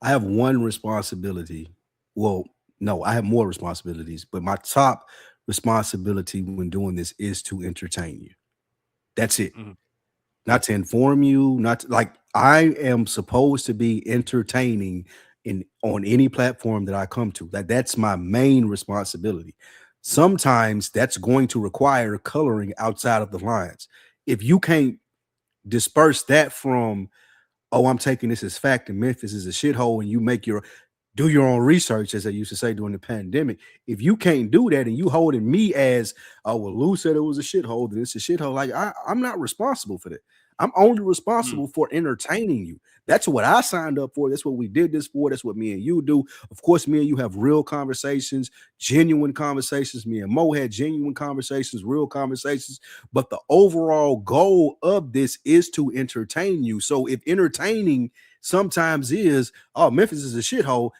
I have one responsibility. Well, no, I have more responsibilities, but my top responsibility when doing this is to entertain you. That's it. Mhm. Not to inform you, not to, like, I am supposed to be entertaining in on any platform that I come to. That's my main responsibility. Sometimes that's going to require coloring outside of the lines. If you can't disperse that from, oh, I'm taking this as fact and Memphis is a shithole, and you do your own research, as I used to say during the pandemic. If you can't do that and you holding me as, oh, well, Lou said it was a shithole, then it's a shithole. Like, I'm not responsible for that. I'm only responsible for entertaining you. That's what I signed up for. That's what we did this for. That's what me and you do. Of course, me and you have real conversations, genuine conversations. Me and Mo had genuine conversations, real conversations. But the overall goal of this is to entertain you. So if entertaining sometimes is, oh, Memphis is a shithole,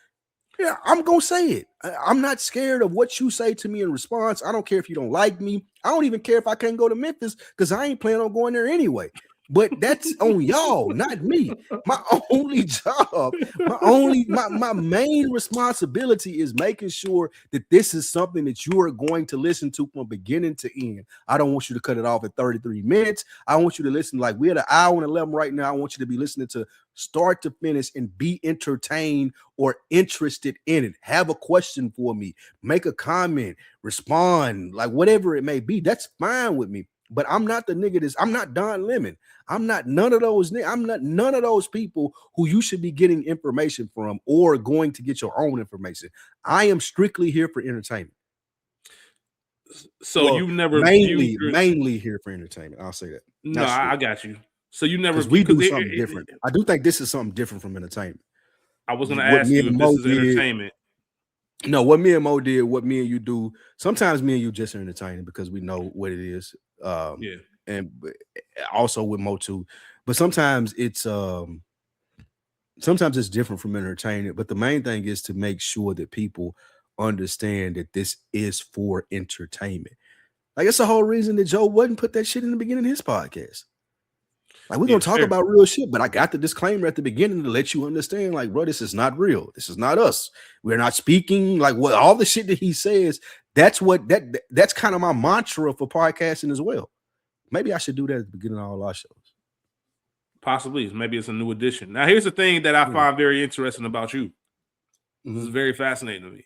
yeah, I'm gonna say it. I'm not scared of what you say to me in response. I don't care if you don't like me. I don't even care if I can't go to Memphis because I ain't planning on going there anyway. But that's on y'all, not me. My only job, my main responsibility is making sure that this is something that you are going to listen to from beginning to end. I don't want you to cut it off at 33 minutes. I want you to listen, like we're at an hour and 11 right now. I want you to be listening to start to finish and be entertained or interested in it. Have a question for me, make a comment, respond, like whatever it may be. That's fine with me. But I'm not the nigga I'm not Don Lemon. I'm not none of those. I'm not none of those people who you should be getting information from or going to get your own information. I am strictly here for entertainment. So Well, you never mainly here for entertainment. I'll say that. No, I got you. So you never, because we do something different. I do think this is something different from entertainment. I was going to What ask me you and if Mo this is did, entertainment. No, what me and Mo did, what me and you do. Sometimes me and you just are entertaining because we know what it is. Yeah. And also with Mo too. But sometimes it's different from entertainment. But the main thing is to make sure that people understand that this is for entertainment. Like, it's the whole reason that Joe Budden put that shit in the beginning of his podcast. Like, we're gonna talk about real shit, but I got the disclaimer at the beginning to let you understand, like, bro, this is not real. This is not us. We're not speaking like what all the shit that he says. That's kind of my mantra for podcasting as well. Maybe I should do that at the beginning of all our shows. Possibly. Maybe it's a new addition. Now, here's the thing that I find very interesting about you. This is very fascinating to me.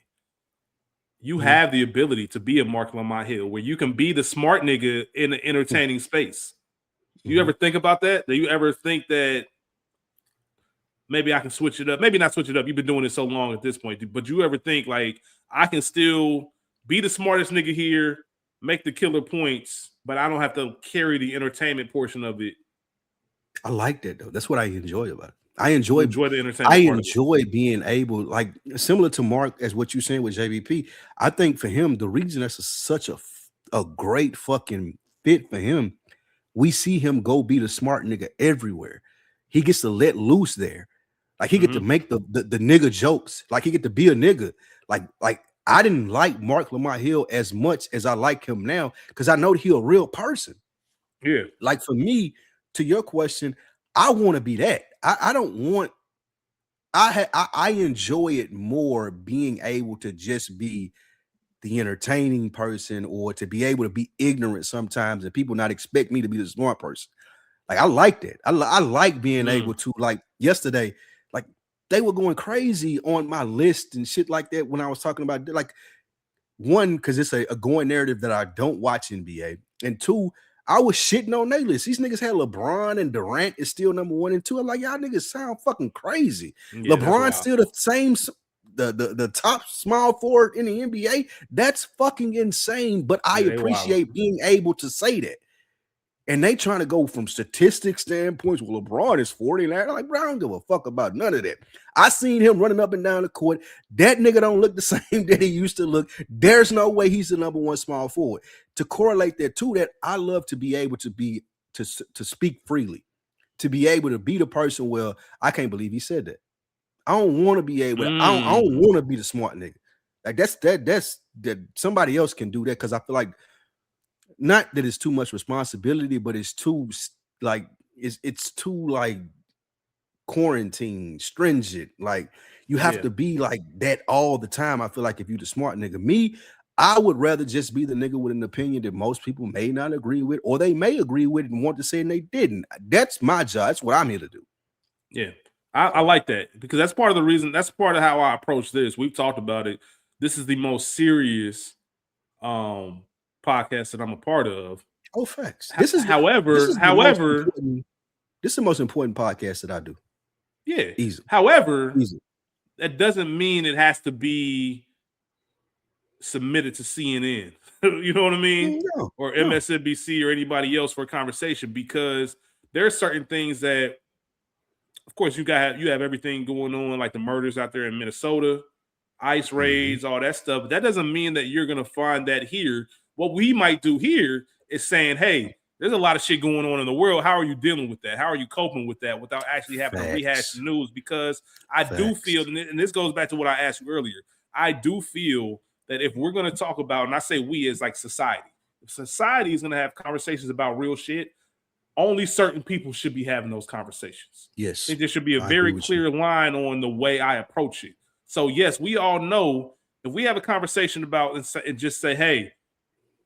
You have the ability to be a Mark Lamont Hill, where you can be the smart nigga in an entertaining space. Do you ever think about that? Do you ever think that maybe I can switch it up? Maybe not switch it up. You've been doing it so long at this point. But you ever think, like, I can still be the smartest nigga here, make the killer points, but I don't have to carry the entertainment portion of it? I like that, though. That's what I enjoy about it. I enjoy the entertainment. I enjoy being able, like, similar to Mark, as what you're saying with JBP. I think for him, the reason that's such a great fucking fit for him, we see him go be the smart nigga everywhere. He gets to let loose there. Like, he get to make the nigga jokes. Like, he get to be a nigga. Like I didn't like Mark Lamont Hill as much as I like him now because I know he a real person. Yeah. Like, for me, to your question, I want to be that. I don't want. I enjoy it more being able to just be the entertaining person, or to be able to be ignorant sometimes and people not expect me to be the smart person. Like, I like that. I like being able to, like, yesterday, like, they were going crazy on my list and shit like that when I was talking about, like, one, because it's a going narrative that I don't watch NBA, and two, I was shitting on their list. These niggas had LeBron and Durant is still number 1 and 2. I'm like, y'all niggas sound fucking crazy. Yeah, LeBron's still the same, the top small forward in the NBA. That's fucking insane. But I appreciate being able to say that. And they trying to go from statistics standpoints. Well, LeBron is 40. And I'm like, bro, I don't give a fuck about none of that. I seen him running up and down the court. That nigga don't look the same that he used to look. There's no way he's the number 1 small forward. To correlate that to that, I love to be able to be to speak freely, to be able to be the person where I can't believe he said that. I don't want to be able to, I don't want to be the smart nigga. Like that's that somebody else can do that because I feel like not that it's too much responsibility, but it's too like it's too like quarantine stringent. Like you have Yeah. to be like that all the time. I feel like if you the smart nigga, me, I would rather just be the nigga with an opinion that most people may not agree with, or they may agree with and want to say and they didn't. That's my job. That's what I'm here to do. Yeah. I like that because that's part of the reason. That's part of how I approach this. We've talked about it. This is the most serious um podcast that I'm a part of. Oh, facts. This However, is the most however, important. This is the most important podcast that I do. yeah. Easy. However, Easy. that doesn't mean it has to be submitted to CNN. You know what I mean? No, Or no. MSNBC or anybody else for a conversation because there are certain things that, of course, you have everything going on, like the murders out there in Minnesota, ICE raids, all that stuff. But that doesn't mean that you're gonna find that here. What we might do here is saying, hey, there's a lot of shit going on in the world. How are you dealing with that? How are you coping with that without actually having to rehash the news? Because I do feel, and this goes back to what I asked you earlier, I do feel that if we're going to talk about, and I say we as like society, if society is going to have conversations about real shit, only certain people should be having those conversations. Yes. I think there should be a very clear line on the way I approach it. So yes, we all know if we have a conversation about and just say, hey,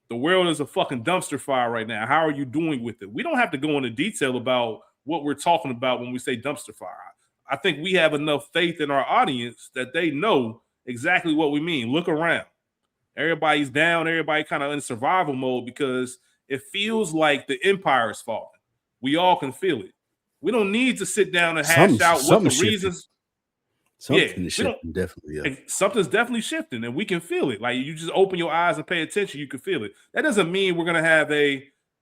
the world is a fucking dumpster fire right now. How are you doing with it? We don't have to go into detail about what we're talking about when we say dumpster fire. I think we have enough faith in our audience that they know exactly what we mean. Look around. Everybody's down. Everybody kind of in survival mode because it feels like the empire is falling. We all can feel it. We don't need to sit down and hash out what the reasons. Something is shifting, definitely. Yeah. Something's definitely shifting, and we can feel it. Like you just open your eyes and pay attention, you can feel it. That doesn't mean we're gonna have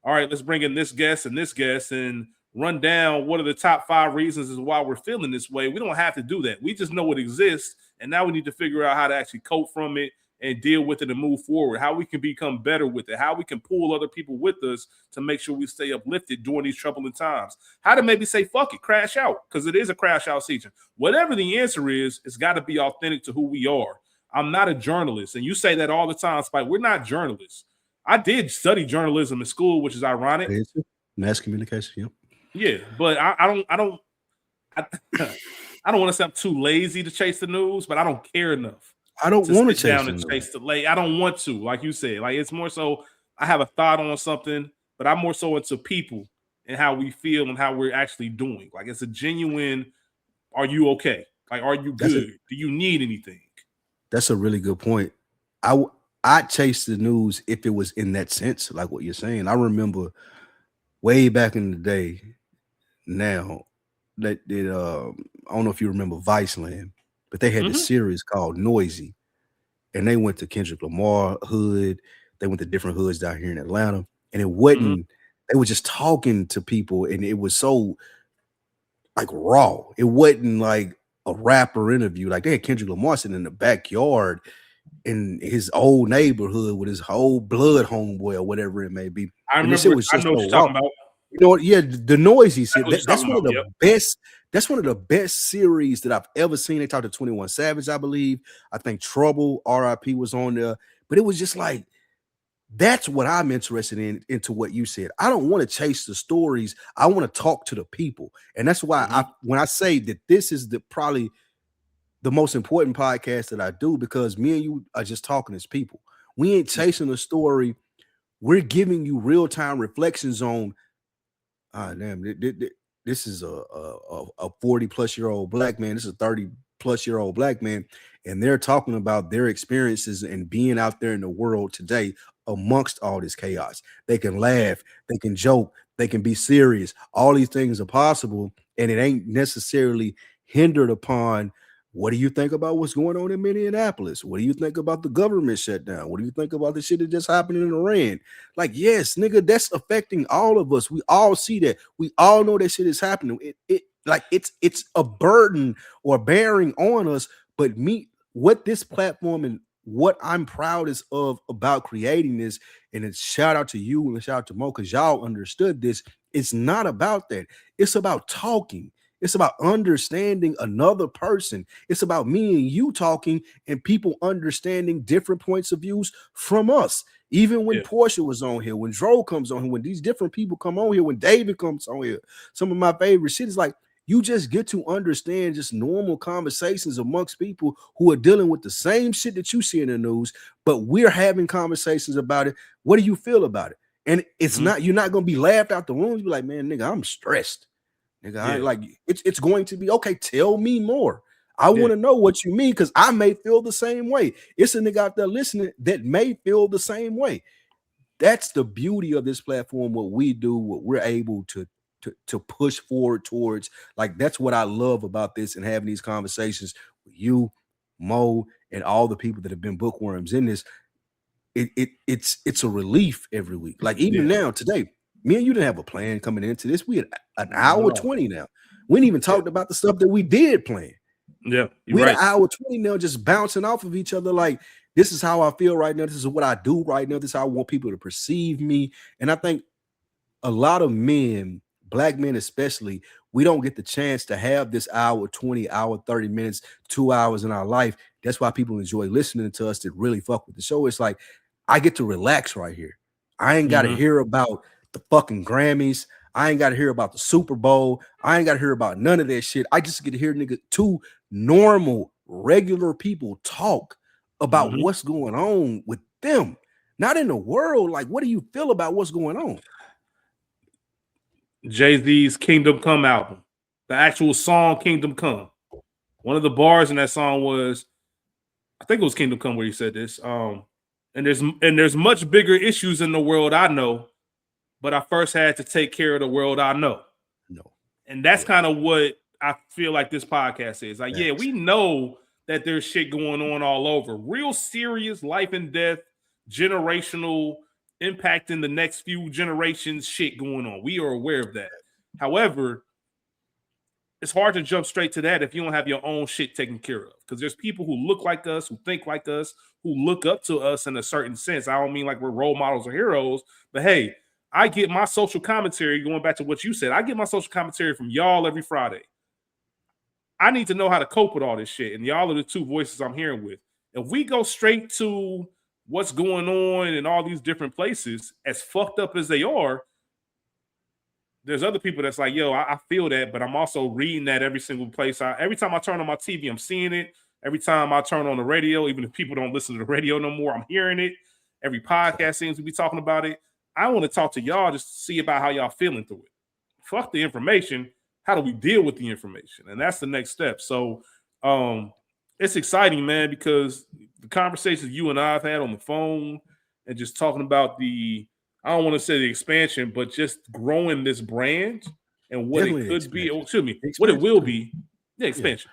all right, let's bring in this guest and run down what are the top 5 reasons as why we're feeling this way. We don't have to do that. We just know it exists, and now we need to figure out how to actually cope from it and deal with it and move forward, how we can become better with it, how we can pull other people with us to make sure we stay uplifted during these troubling times, how to maybe say, fuck it, crash out, because it is a crash out season. Whatever the answer is, it's got to be authentic to who we are. I'm not a journalist, and you say that all the time, Spike. We're not journalists. I did study journalism in school, which is ironic. Mass communication, yep. Yeah, but I don't want to say I'm too lazy to chase the news, but I don't care enough. I don't want to sit down and chase the late. I don't want to, like you said. Like it's more so I have a thought on something, but I'm more so into people and how we feel and how we're actually doing. Like it's a genuine, are you okay? Like, are you good? Do you need anything? That's a really good point. I chase the news if it was in that sense, like what you're saying. I remember way back in the day now that I don't know if you remember Viceland, but they had this series called Noisy. And they went to Kendrick Lamar hood. They went to different hoods down here in Atlanta. And it wasn't, they were just talking to people. And it was so like raw. It wasn't like a rapper interview. Like they had Kendrick Lamar sitting in the backyard in his old neighborhood with his whole blood homeboy or whatever it may be. I remember, I know what you're talking about. You know, yeah, the Noisy series. That's one of the best. That's one of the best series that I've ever seen. They talked to 21 Savage, I believe. I think Trouble, R.I.P. was on there. But it was just like, that's what I'm interested in, into what you said. I don't want to chase the stories. I want to talk to the people. And that's why when I say that this is probably the most important podcast that I do, because me and you are just talking as people. We ain't chasing a story. We're giving you real-time reflections on damn, this is a 40-plus-year-old black man. This is a 30-plus-year-old black man. And they're talking about their experiences and being out there in the world today amongst all this chaos. They can laugh, they can joke, they can be serious. All these things are possible. And it ain't necessarily hindered upon, what do you think about what's going on in Minneapolis? What do you think about the government shutdown? What do you think about the shit that just happened in Iran? Like, yes, nigga, that's affecting all of us. We all see that. We all know that shit is happening. It's a burden or bearing on us. But what this platform and what I'm proudest of about creating this, and it's shout out to you and shout out to Mo, because y'all understood this. It's not about that. It's about talking. It's about understanding another person. It's about me and you talking and people understanding different points of views from us. Even when Portia was on here, when Dro comes on here, when these different people come on here, when David comes on here, some of my favorite shit is like, you just get to understand just normal conversations amongst people who are dealing with the same shit that you see in the news, but we're having conversations about it. What do you feel about it? And it's not, you're not going to be laughed out the room. You're like, man, nigga, I'm stressed. Nigga, I like it's going to be okay. Tell me more. I want to know what you mean, because I may feel the same way. It's a nigga out there listening that may feel the same way. That's the beauty of this platform, what we do, what we're able to push forward towards. Like, that's what I love about this and having these conversations with you, Mo, and all the people that have been bookworms in this. It's a relief every week. Like, even now, today, me and you didn't have a plan coming into this. We had an hour 20 now. We didn't even talk about the stuff that we did plan. Yeah, we had an hour 20 now, just bouncing off of each other. Like, this is how I feel right now. This is what I do right now. This is how I want people to perceive me. And I think a lot of men, Black men especially, we don't get the chance to have this hour 20, hour 30 minutes, 2 hours in our life. That's why people enjoy listening to us, that really fuck with the show. It's like, I get to relax right here. I ain't got to hear about the fucking Grammys. I ain't got to hear about the Super Bowl. I ain't got to hear about none of that shit. I just get to hear two normal, regular people talk about what's going on with them. Not in the world. Like, what do you feel about what's going on? Jay-Z's Kingdom Come album, the actual song Kingdom Come. One of the bars in that song was, I think it was Kingdom Come where he said this. And there's much bigger issues in the world I know, but I first had to take care of the world I know. No. And that's kind of what I feel like this podcast is. Like, yeah, we know that there's shit going on all over. Real serious life and death, generational, impacting the next few generations shit going on. We are aware of that. However, it's hard to jump straight to that if you don't have your own shit taken care of. Because there's people who look like us, who think like us, who look up to us in a certain sense. I don't mean like we're role models or heroes, but hey, I get my social commentary, going back to what you said, I get my social commentary from y'all every Friday. I need to know how to cope with all this shit, and y'all are the two voices I'm hearing with. If we go straight to what's going on in all these different places, as fucked up as they are, there's other people that's like, yo, I feel that, but I'm also reading that every single place. Every time I turn on my TV, I'm seeing it. Every time I turn on the radio, even if people don't listen to the radio no more, I'm hearing it. Every podcast seems to be talking about it. I want to talk to y'all just to see about how y'all feeling through it. Fuck the information. How do we deal with the information? And that's the next step. So it's exciting, man, because the conversations you and I have had on the phone and just talking about I don't want to say the expansion, but just growing this brand and what it could be. Oh, excuse me, what it will be. Yeah, expansion.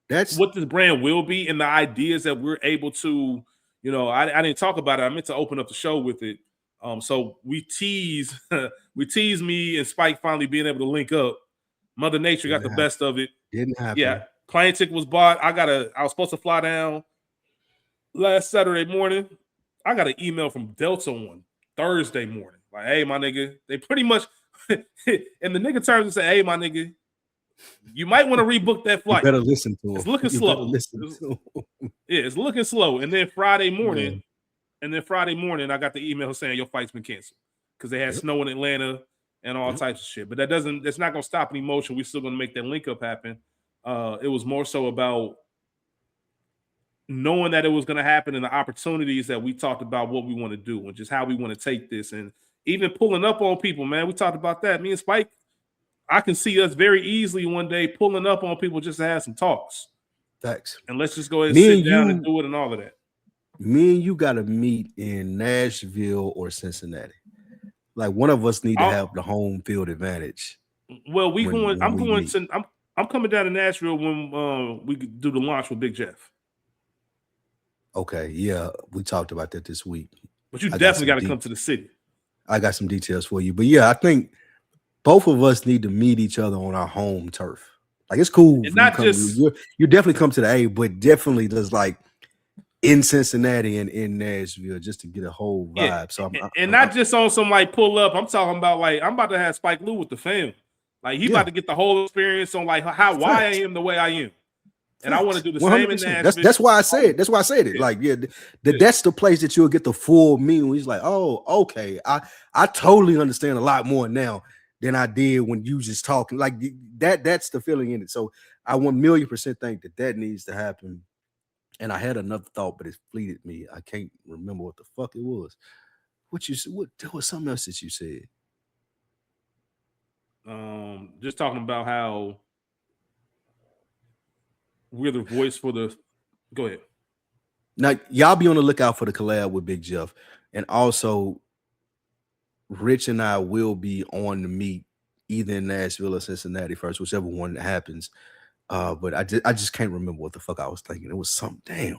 That's what this brand will be, and the ideas that we're able to, I didn't talk about it. I meant to open up the show with it. So we tease me and Spike finally being able to link up. Mother Nature got the best of it. Didn't happen. Yeah, plane ticket was bought. I was supposed to fly down last Saturday morning. I got an email from Delta on Thursday morning. Like, hey, my nigga, they pretty much in the nigga terms say, hey, my nigga, you might want to rebook that flight. You better listen to him. It's looking slow. It's looking slow. And then Friday morning, I got the email saying your flight's been canceled because they had snow in Atlanta and all types of shit. But that's not gonna stop any motion. We're still gonna make that link up happen. It was more so about knowing that it was going to happen and the opportunities that we talked about what we want to do and just how we want to take this, and even pulling up on people, man. We talked about that. Me and Spike, I can see us very easily one day pulling up on people just to have some talks. Thanks. And let's just go ahead and sit down and do it and all of that. Me and you got to meet in Nashville or Cincinnati. Like, one of us need to have the home field advantage. Well, I'm coming down to Nashville when we do the launch with Big Jeff. Okay, yeah, we talked about that this week. But you definitely got to come to the city. I got some details for you. But yeah, I think both of us need to meet each other on our home turf. Like, it's cool. And not just you definitely come to the A, but definitely there's like in Cincinnati and in Nashville just to get a whole vibe. So not just on some like pull up. I'm talking about like I'm about to have Spike Lou with the fam. Like he about to get the whole experience on like why I am the way I am. And I want to do the same in Nashville. That's why I said. That's why I said it. Like, that's the place that you'll get the full meal. He's like, oh, okay. I totally understand a lot more now than I did when you just talking. Like that's the feeling in it. So I 1,000,000% think that needs to happen. And I had another thought, but it fleeted me. I can't remember what the fuck it was. What you said? What there was something else that you said? Just talking about how we're the voice for the. Go ahead. Now, y'all be on the lookout for the collab with Big Jeff. And also, Rich and I will be on the meet either in Nashville or Cincinnati first, whichever one that happens. But I just can't remember what the fuck I was thinking. It was something. Damn.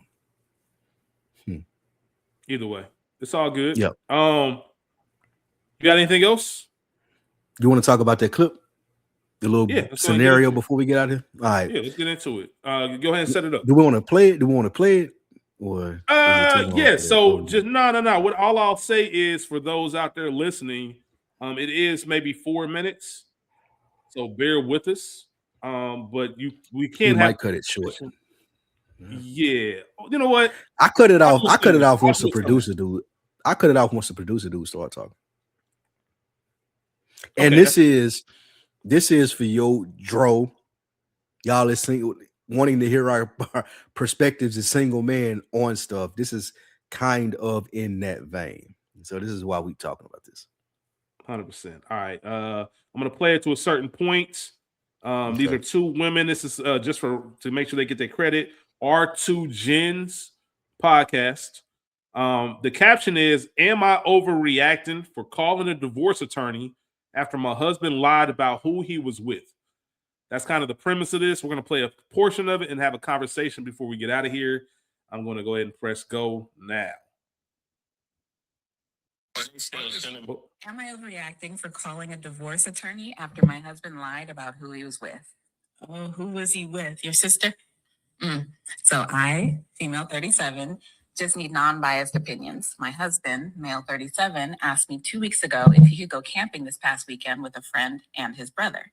Either way, it's all good. Yep. You got anything else? You want to talk about that clip? The little scenario before we get out of here? All right. Yeah, let's get into it. Go ahead and set it up. Do we want to play it? Or yeah, so just no. What all I'll say is for those out there listening, it is maybe 4 minutes. So bear with us. But we can't might cut it short. Yeah. You know what? I cut it off. I cut it off once the producer dude. Start talking. And okay, this is for your Dro. Y'all listening, wanting to hear our perspectives as single man on stuff. This is kind of in that vein. So this is why we talking about this. 100%. All right. I'm gonna play it to a certain point. Okay. These are two women. This is just to make sure they get their credit. R2 Jen's podcast. The caption is, "Am I overreacting for calling a divorce attorney after my husband lied about who he was with?" That's kind of the premise of this. We're going to play a portion of it and have a conversation before we get out of here. I'm going to go ahead and press go now. Am I overreacting for calling a divorce attorney after my husband lied about who he was with? Oh, who was he with? Your sister? So I, female 37, just need non-biased opinions. My husband, male 37, asked me 2 weeks ago if he could go camping this past weekend with a friend and his brother.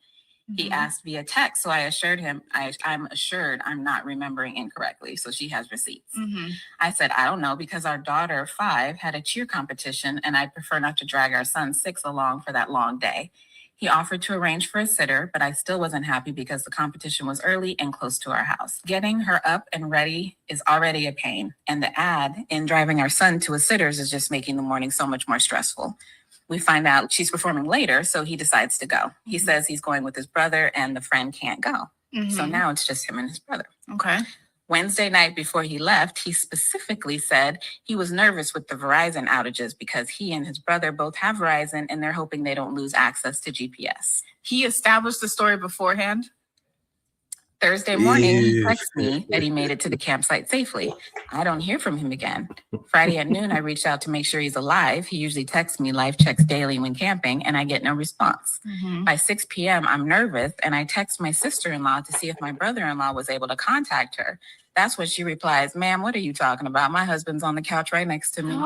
He asked via text, so I assured him, I'm assured I'm not remembering incorrectly, so she has receipts. I said, I don't know, because our daughter, 5, had a cheer competition, and I'd prefer not to drag our son, 6, along for that long day. He offered to arrange for a sitter, but I still wasn't happy because the competition was early and close to our house. Getting her up and ready is already a pain, and the ad in driving our son to a sitter's is just making the morning so much more stressful. We find out she's performing later, so he decides to go. He says he's going with his brother and the friend can't go. So now it's just him and his brother. Okay. Wednesday night before he left, he specifically said he was nervous with the Verizon outages because he and his brother both have Verizon and they're hoping they don't lose access to GPS. He established the story beforehand. Thursday morning, he texted me that he made it to the campsite safely. I don't hear from him again. Friday at noon, I reached out to make sure he's alive. He usually texts me life checks daily when camping, and I get no response. By 6 p.m., I'm nervous, and I text my sister-in-law to see if my brother-in-law was able to contact her. That's when she replies, "Ma'am, what are you talking about? My husband's on the couch right next to me."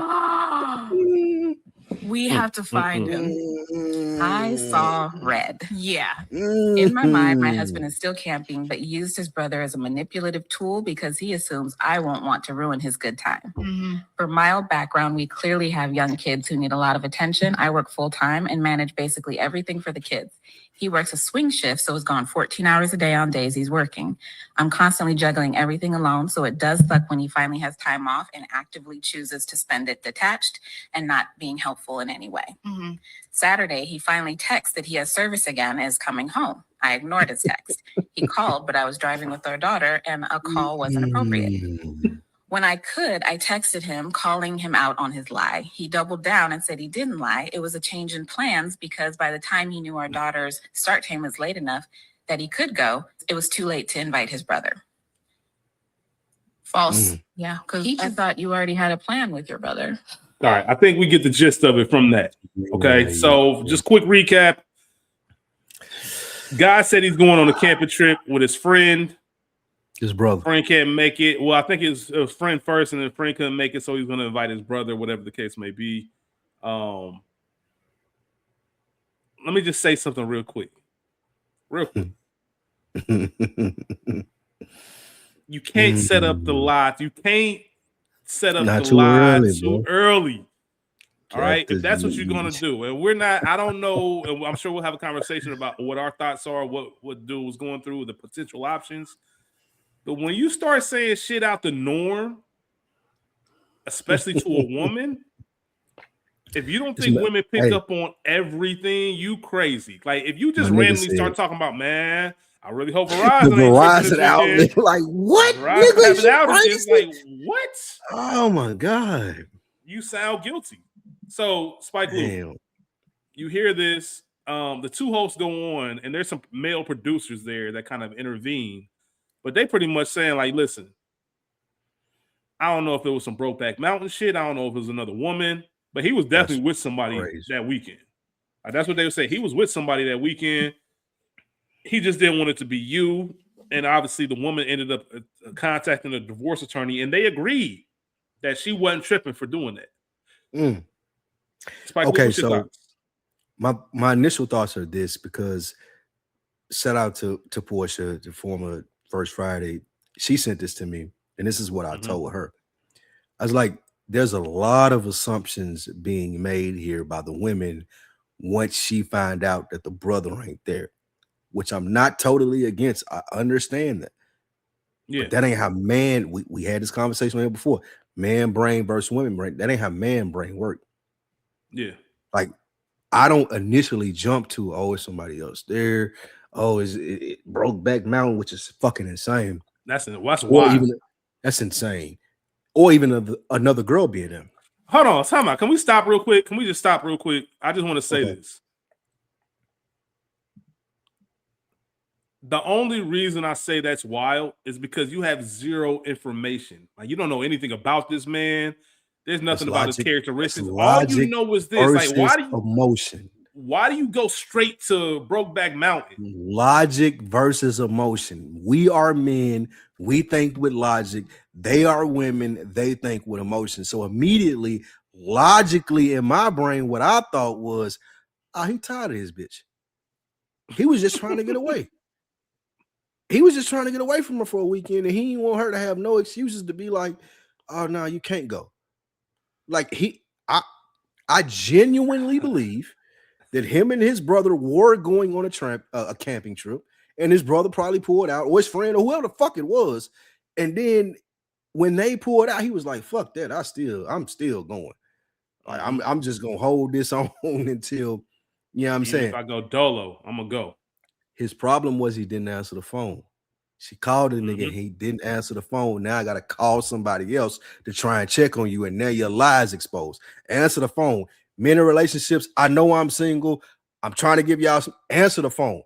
We have to find him. I saw red. Yeah. In my mind, my husband is still camping, but used his brother as a manipulative tool because he assumes I won't want to ruin his good time. For mild background, we clearly have young kids who need a lot of attention. I work full time and manage basically everything for the kids. He works a swing shift, so is gone 14 hours a day on days he's working. I'm constantly juggling everything alone, so it does suck when he finally has time off and actively chooses to spend it detached and not being helpful in any way. Saturday, he finally texts that he has service again and is coming home. I ignored his text. He called, but I was driving with our daughter and a call wasn't appropriate. When I could, I texted him, calling him out on his lie. He doubled down and said he didn't lie. It was a change in plans because by the time he knew our daughter's start time was late enough that he could go, it was too late to invite his brother. False. Yeah, because I thought you already had a plan with your brother. All right, I think we get the gist of it from that. Okay, so just quick recap. Guy said he's going on a camping trip with his friend. His brother. Friend can't make it. Well, I think his friend first, and then friend couldn't make it, so he's going to invite his brother, whatever the case may be. Let me just say something real quick. Real quick. You can't set up the lie. You can't set up Not the too lie early, too bro. early. All right. Chapter If that's what you're gonna do, and we're not, I don't know, and I'm sure we'll have a conversation about what our thoughts are, what dude was going through, the potential options. But when you start saying shit out the norm, especially to a woman, if you don't think women pick Hey, up on everything, you crazy. Like if you my just nigga randomly said start talking about, man, I really hope the Verizon ain't tripping this Verizon weekend. outlet, like what? Verizon Nigga, is having you outages, crazy? like what? Oh my god! You sound guilty. So Spike Lee, Damn. you hear this. The two hosts go on, and there's some male producers there that kind of intervene, but they pretty much saying like, listen, I don't know if it was some Brokeback Mountain shit. I don't know if it was another woman, but he was definitely That's with somebody crazy. that weekend. That's what they would say. He was with somebody that weekend. He just didn't want it to be you. And obviously, the woman ended up contacting a divorce attorney, and they agreed that she wasn't tripping for doing that. Mm. Spike, Okay, what's your so thoughts? my initial thoughts are this, because shout out to Portia, the former First Friday. She sent this to me, and this is what I told her. I was like, there's a lot of assumptions being made here by the women once she find out that the brother ain't there, which I'm not totally against. I understand that. Yeah. But that ain't how man, we had this conversation here before. Man brain versus women brain. That ain't how man brain work. Yeah. Like, I don't initially jump to, oh, it's somebody else there. Oh, it Brokeback Mountain, which is fucking insane. That's Or wild. even that's insane. Or even another girl being there. Hold on, time out. Can we stop real quick? Can we just stop real quick? I just want to say this. The only reason I say that's wild is because you have zero information. Like, you don't know anything about this man. There's nothing about his characteristics. All you know is this. Like, why do you go straight to Brokeback Mountain? Logic versus emotion. We are men. We think with logic. They are women. They think with emotion. So immediately, logically, in my brain, what I thought was, oh, he tired of his bitch. He was just trying to get away. He was just trying to get away from her for a weekend, and he didn't want her to have no excuses to be like, oh, no, you can't go. Like, I genuinely believe that him and his brother were going on a camping trip, and his brother probably pulled out, or his friend, or whoever the fuck it was. And then when they pulled out, he was like, fuck that. I'm still going. Like, I'm just gonna hold this on until, you know what I'm saying? If I go dolo, I'm gonna go. His problem was he didn't answer the phone. She called the nigga, he didn't answer the phone. Now I gotta call somebody else to try and check on you, and now your lie's exposed. Answer the phone. Men in relationships, I know I'm single. I'm trying to give y'all some, answer the phone.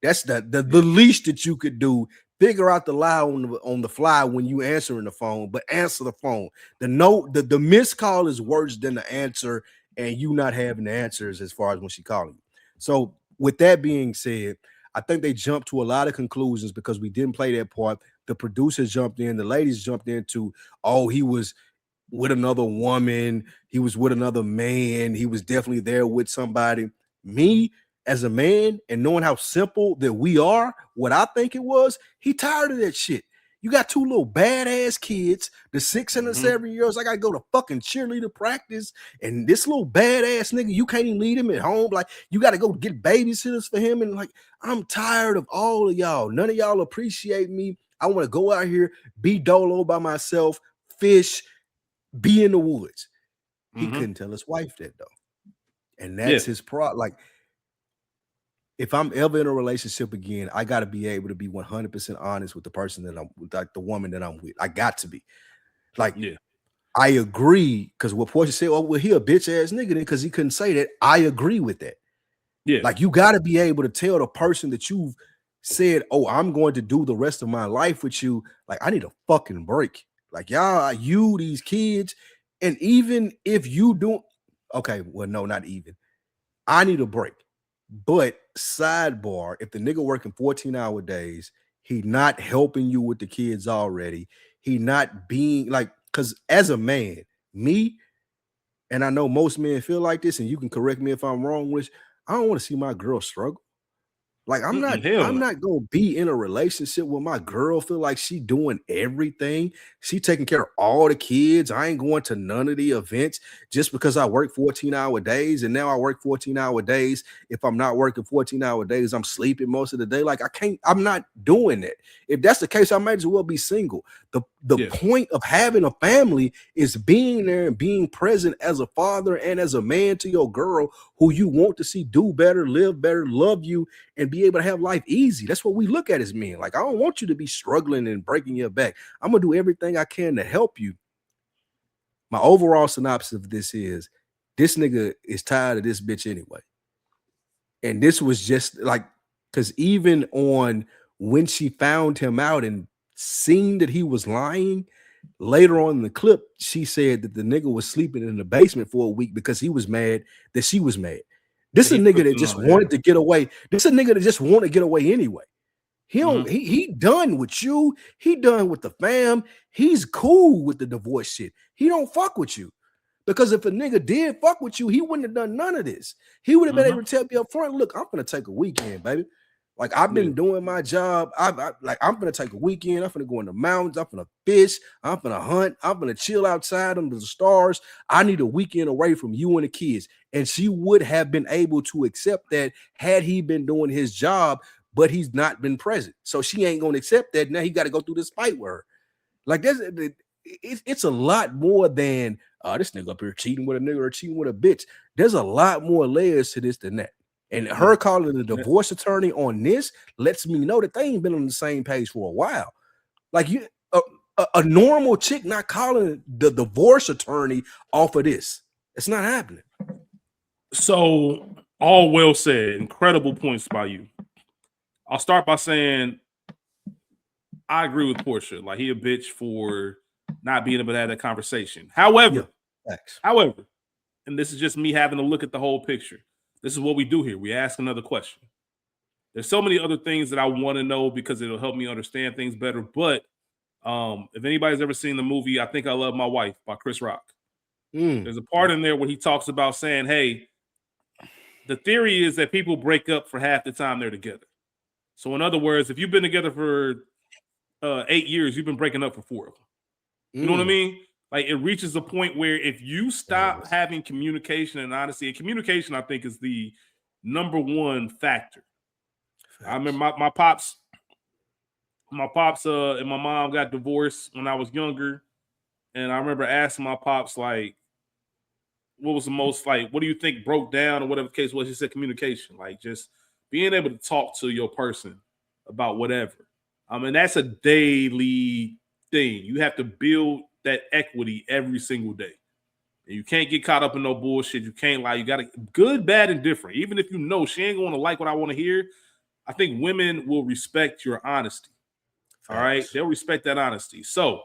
That's the least that you could do. Figure out the lie on the fly when you answering the phone, but answer the phone. The missed call is worse than the answer, and you not having the answers as far as when she calling you. So with that being said, I think they jumped to a lot of conclusions because we didn't play that part. The producers jumped in, the ladies jumped into, oh, he was with another woman, he was with another man, he was definitely there with somebody. Me, as a man, and knowing how simple that we are, what I think it was, he tired of that shit. You got two little badass kids, the 6 and the 7 years. I gotta go to fucking cheerleader practice, and this little badass nigga, you can't even leave him at home. Like, you gotta go get babysitters for him. And like, I'm tired of all of y'all. None of y'all appreciate me. I want to go out here, be dolo by myself, fish, be in the woods. He couldn't tell his wife that though, and that's his problem. Like, if I'm ever in a relationship again, I got to be able to be 100% honest with the person that I'm with, like the woman that I'm with. I got to be. Like, I agree, because what Portia said, oh, well, he a bitch ass nigga then because he couldn't say that. I agree with that. Yeah. Like, you got to be able to tell the person that you've said, oh, I'm going to do the rest of my life with you. Like, I need a fucking break. Like, y'all, you, these kids, and even if you don't, okay, well, no, not even. I need a break. But sidebar, if the nigga working 14-hour days, he not helping you with the kids already, he not being like, because as a man, me, and I know most men feel like this, and you can correct me if I'm wrong, which I don't want to see my girl struggle. Like I'm not gonna be in a relationship with my girl, feel like she doing everything. She taking care of all the kids. I ain't going to none of the events just because I work 14-hour days. And now I work 14-hour days. If I'm not working 14-hour days, I'm sleeping most of the day. Like I'm not doing that. If that's the case, I might as well be single. The point of having a family is being there and being present as a father and as a man to your girl who you want to see do better, live better, love you, and be able to have life easy. That's what we look at as men. Like, I don't want you to be struggling and breaking your back. I'm gonna do everything I can to help you. My overall synopsis of this is this nigga is tired of this bitch anyway. And this was just like, because even on when she found him out and seen that he was lying, later on in the clip, she said that the nigga was sleeping in the basement for a week because he was mad that she was mad. This is a nigga that just wanted to get away. This is a nigga that just want to get away anyway. He done with you. He done with the fam. He's cool with the divorce shit. He don't fuck with you. Because if a nigga did fuck with you, he wouldn't have done none of this. He would have been able to tell me up front, look, I'm gonna take a weekend, baby. Like, I've been doing my job. I'm gonna take a weekend. I'm gonna go in the mountains. I'm gonna fish. I'm gonna hunt. I'm gonna chill outside under the stars. I need a weekend away from you and the kids. And she would have been able to accept that had he been doing his job, but he's not been present. So she ain't gonna accept that. Now he got to go through this fight with her. Like, it's a lot more than this nigga up here cheating with a nigga or cheating with a bitch. There's a lot more layers to this than that. And her calling the divorce attorney on this lets me know that they ain't been on the same page for a while. Like, a normal chick not calling the divorce attorney off of this. It's not happening. So, all well said. Incredible points by you. I'll start by saying I agree with Portia. Like, he a bitch for not being able to have that conversation. However, and this is just me having to look at the whole picture. This is what we do here. We ask another question. There's so many other things that I want to know because it'll help me understand things better. But if anybody's ever seen the movie I Think I Love My Wife by Chris Rock, there's a part in there where he talks about saying, hey, the theory is that people break up for half the time they're together. So in other words, if you've been together for 8 years, you've been breaking up for 4 of them. You know what I mean? Like, it reaches a point where if you stop having communication and honesty, and communication, I think, is the #1 factor. I remember my pops and my mom got divorced when I was younger. And I remember asking my pops, like, what was the most, like, what do you think broke down or whatever the case was? He said communication, like just being able to talk to your person about whatever. I mean, that's a daily thing. You have to build that equity every single day. And you can't get caught up in no bullshit. You can't lie. You got to good, bad, and different. Even if you know she ain't going to like what I want to hear, I think women will respect your honesty. All right? They'll respect that honesty. So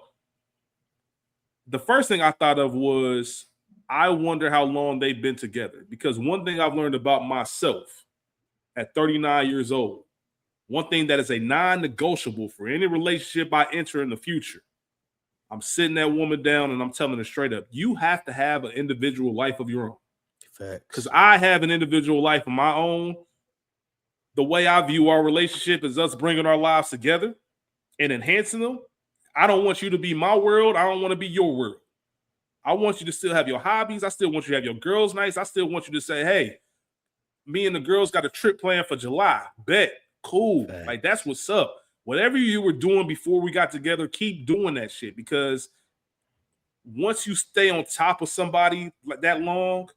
the first thing I thought of was, I wonder how long they've been together. Because one thing I've learned about myself at 39 years old, one thing that is a non-negotiable for any relationship I enter in the future, I'm sitting that woman down and I'm telling her straight up, you have to have an individual life of your own. Because I have an individual life of my own. The way I view our relationship is us bringing our lives together and enhancing them. I don't want you to be my world. I don't want to be your world. I want you to still have your hobbies. I still want you to have your girls' nights. I still want you to say, hey, me and the girls got a trip planned for July. Bet. Cool. Like, that's what's up. Whatever you were doing before we got together, keep doing that shit. Because once you stay on top of somebody like that long,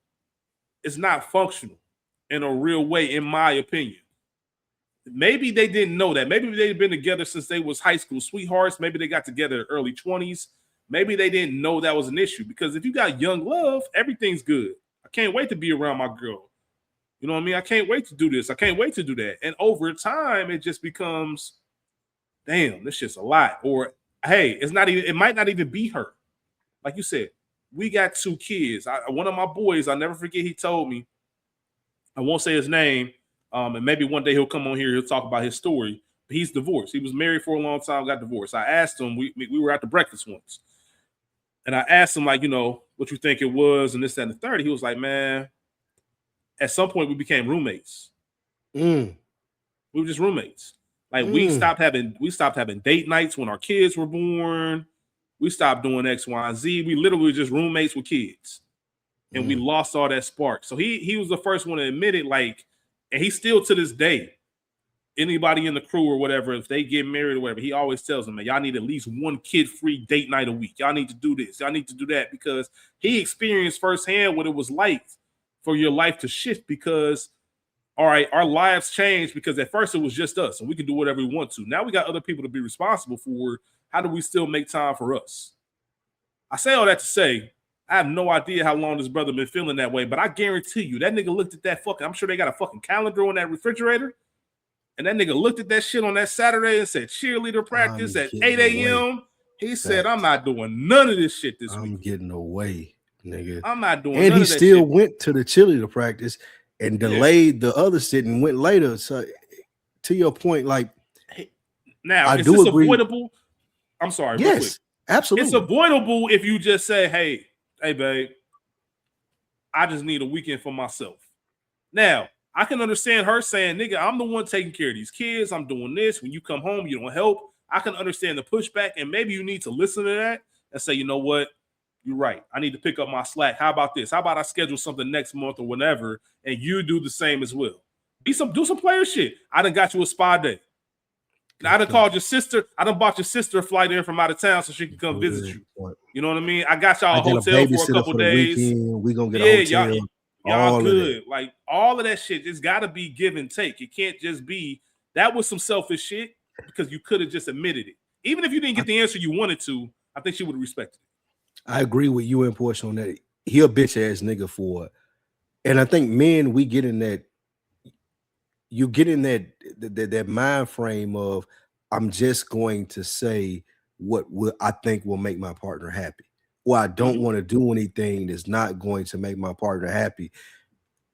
it's not functional in a real way, in my opinion. Maybe they didn't know that. Maybe they've been together since they was high school sweethearts. Maybe they got together early 20s. Maybe they didn't know that was an issue. Because if you got young love, everything's good. I can't wait to be around my girl. You know what I mean? I can't wait to do this. I can't wait to do that. And over time, it just becomes, damn, this shit's a lot. Or, hey, it might not even be her. Like you said, we got 2 kids. One of my boys, I'll never forget, he told me, I won't say his name, and maybe one day he'll come on here, he'll talk about his story, but he's divorced. He was married for a long time, got divorced. I asked him, we were at the breakfast once, and I asked him, like, you know, what you think it was, and this, that, and the third. He was like, man, at some point we became roommates. We were just roommates. Like we stopped having date nights when our kids were born. We stopped doing X, Y, and Z. We literally were just roommates with kids. And we lost all that spark. So he was the first one to admit it, like, and he still to this day, anybody in the crew or whatever, if they get married or whatever, he always tells them, man, y'all need at least one kid-free date night a week. Y'all need to do this. Y'all need to do that, because he experienced firsthand what it was like for your life to shift, because, all right, our lives changed, because at first it was just us and we can do whatever we want to. Now we got other people to be responsible for. How do we still make time for us? I say all that to say, I have no idea how long this brother been feeling that way, but I guarantee you that nigga looked at that fucking, I'm sure they got a fucking calendar on that refrigerator, and that nigga looked at that shit on that Saturday and said cheerleader practice at 8 a.m. He said, I'm not doing none of this shit this week. I'm getting away, nigga. I'm not doing and none he of that still shit. went to the cheerleader practice and delayed the other sit and went later. So to your point, like, now, I is do this agree. Avoidable? I'm sorry. Yes, absolutely. It's avoidable if you just say, hey, babe, I just need a weekend for myself. Now, I can understand her saying, nigga, I'm the one taking care of these kids. I'm doing this. When you come home, you don't help. I can understand the pushback, and maybe you need to listen to that and say, you know what? You're right. I need to pick up my slack. How about this? How about I schedule something next month or whenever, and you do the same as well? Do some player shit. I done got you a spa day. I done called your sister. I done bought your sister a flight in from out of town so she can come visit you. You know what I mean? I got y'all a hotel for a couple days. We gonna get a hotel. Y'all good. Like, all of that shit, it's got to be give and take. It can't just be, that was some selfish shit, because you could have just admitted it. Even if you didn't get the answer you wanted to, I think she would have respected it. I agree with you and Portia on that. He a bitch ass nigga for it. And I think men, we get in that, you get in that mind frame of, I'm just going to say what I think will make my partner happy, or I don't want to do anything that's not going to make my partner happy.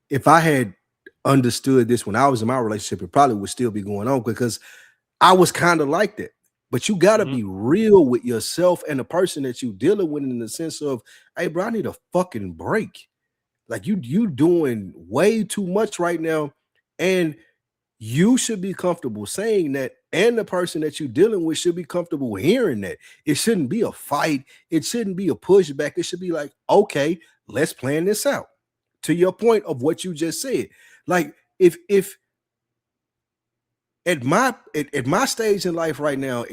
If I had understood this when I was in my relationship, it probably would still be going on, because I was kind of like that. But you got to be real with yourself and the person that you dealing with, in the sense of, hey, bro, I need a fucking break. Like, you doing way too much right now, and you should be comfortable saying that, and the person that you're dealing with should be comfortable hearing that. It shouldn't be a fight. It shouldn't be a pushback. It should be like, okay, let's plan this out. To your point of what you just said, like, if at my stage in life right now,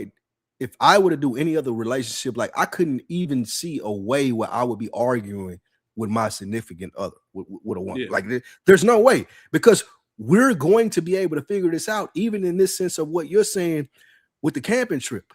if I were to do any other relationship, like, I couldn't even see a way where I would be arguing with my significant other, with a woman. Yeah. Like, there's no way, because we're going to be able to figure this out, even in this sense of what you're saying with the camping trip.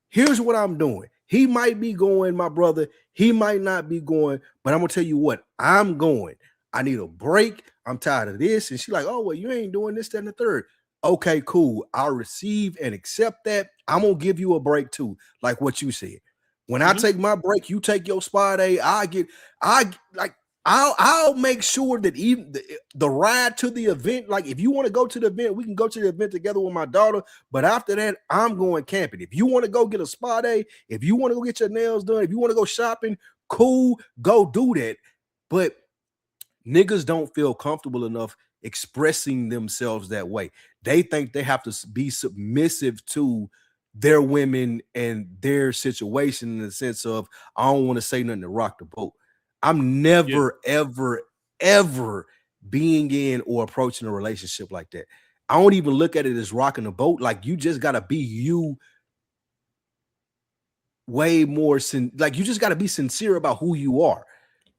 Here's what I'm doing. He might be going, my brother. He might not be going, but I'm gonna tell you what, I'm going. I need a break. I'm tired of this. And she's like, oh, well, you ain't doing this, that, and the third. Okay, cool. I'll receive and accept that. I'm gonna give you a break too, like what you said. When I take my break, you take your spa day. I'll make sure that even the ride to the event, like, if you want to go to the event, we can go to the event together with my daughter. But after that, I'm going camping. If you want to go get a spa day, if you want to go get your nails done, if you want to go shopping, cool, go do that. But niggas don't feel comfortable enough expressing themselves that way. They think they have to be submissive to their women and their situation, in the sense of, I don't want to say nothing to rock the boat. I'm never, ever being in or approaching a relationship like that. I don't even look at it as rocking the boat. Like, you just got to be you way more. Like, you just got to be sincere about who you are.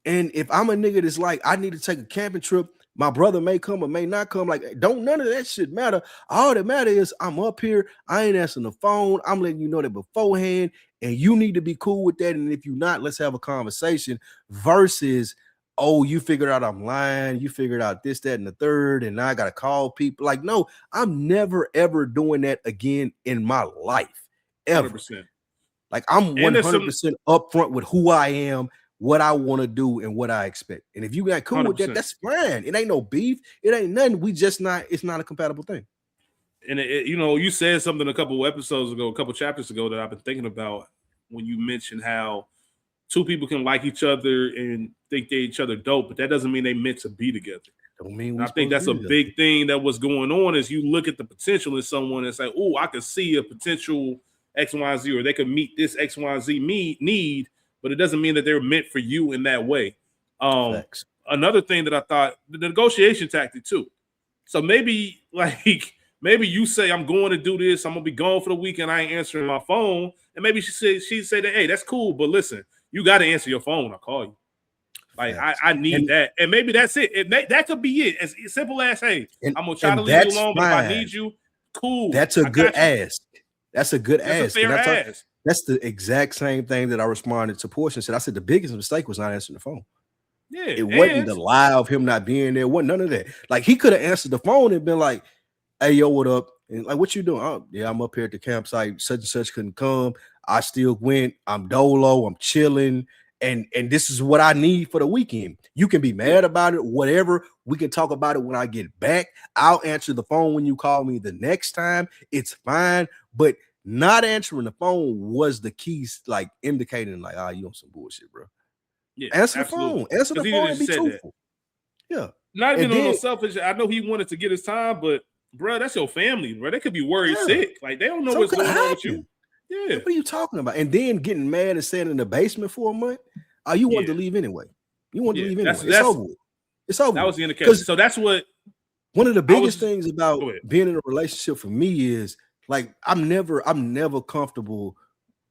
And if I'm a nigga that's like, I need to take a camping trip, my brother may come or may not come, like, don't none of that shit matter. All that matter is, I'm up here, I ain't answering the phone, I'm letting you know that beforehand, and you need to be cool with that. And if you're not, let's have a conversation, versus, oh, you figured out I'm lying, you figured out this, that, and the third, and now I gotta call people. Like, no, I'm never ever doing that again in my life, ever. 100%. Like, I'm 100% upfront with who I am, what I want to do, and what I expect. And if you got cool 100%. With that, that's fine. It ain't no beef. It ain't nothing. We just not, it's not a compatible thing. And you know, you said something a couple episodes ago, a couple chapters ago, that I've been thinking about, when you mentioned how two people can like each other and think they each other dope, but that doesn't mean they meant to be together. Don't mean I think that's a big thing that was going on is you look at the potential in someone and say, oh, I could see a potential X, Y, Z, or they could meet this X, Y, Z need, but it doesn't mean that they're meant for you in that way. Another thing that I thought, the negotiation tactic too. So maybe you say, I'm going to do this, I'm gonna be gone for the weekend, I ain't answering my phone. And maybe she say that, hey, that's cool, but listen, you got to answer your phone when I call you. Like, I need that. And maybe that's it. That could be it. As simple as, hey, I'm going to try to leave you alone, but if I need you, cool. That's a good ask. That's a good ask. A fair ask. That's the exact same thing that I responded to Portia and said. I said the biggest mistake was not answering the phone. Yeah. It wasn't the lie of him not being there. It wasn't none of that. Like, he could have answered the phone and been like, hey, yo, what up? And like, what you doing? Oh, yeah, I'm up here at the campsite. Such and such couldn't come. I still went. I'm dolo. I'm chilling. And this is what I need for the weekend. You can be mad about it, whatever. We can talk about it when I get back. I'll answer the phone when you call me the next time. It's fine. But not answering the phone was the keys, like indicating, like, you on some bullshit, bro. Yeah, answer absolutely. The phone. Answer the phone and be truthful. That. Yeah. Not even on no selfish. I know he wanted to get his time, but bro, that's your family, bro. They could be worried sick. Like, they don't know what's going on with you. Yeah. What are you talking about? And then getting mad and staying in the basement for a month. You wanted to leave anyway. You wanted to leave anyway. It's over. It's over. That was the indication. So that's what one of the biggest things about being in a relationship for me is, like, I'm never comfortable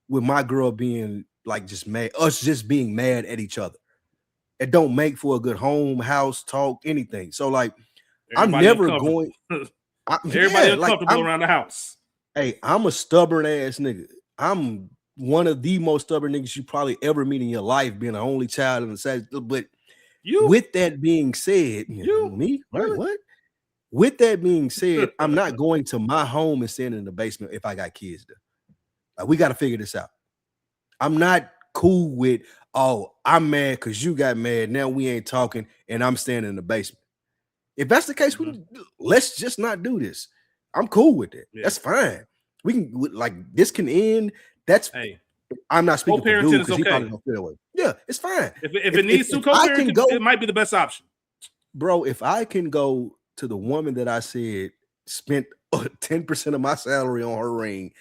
with my girl being like just mad, us just being mad at each other. It don't make for a good home, house, talk, anything. So like, everybody I'm never going. Everybody uncomfortable around the house. Hey, I'm a stubborn ass nigga. I'm one of the most stubborn niggas you probably ever meet in your life, being an only child in the side. But with that being said, me? What? With that being said, I'm not going to my home and staying in the basement if I got kids there. Like, we got to figure this out. I'm not cool with, I'm mad because you got mad. Now we ain't talking and I'm standing in the basement. If that's the case, let's just not do this. I'm cool with that. Yeah. That's fine. We can, like, this can end. I'm not speaking for dude because he probably don't feel that way. Yeah, it's fine. If it needs to co-parent, it might be the best option. Bro, if I can go to the woman that I said spent 10% of my salary on her ring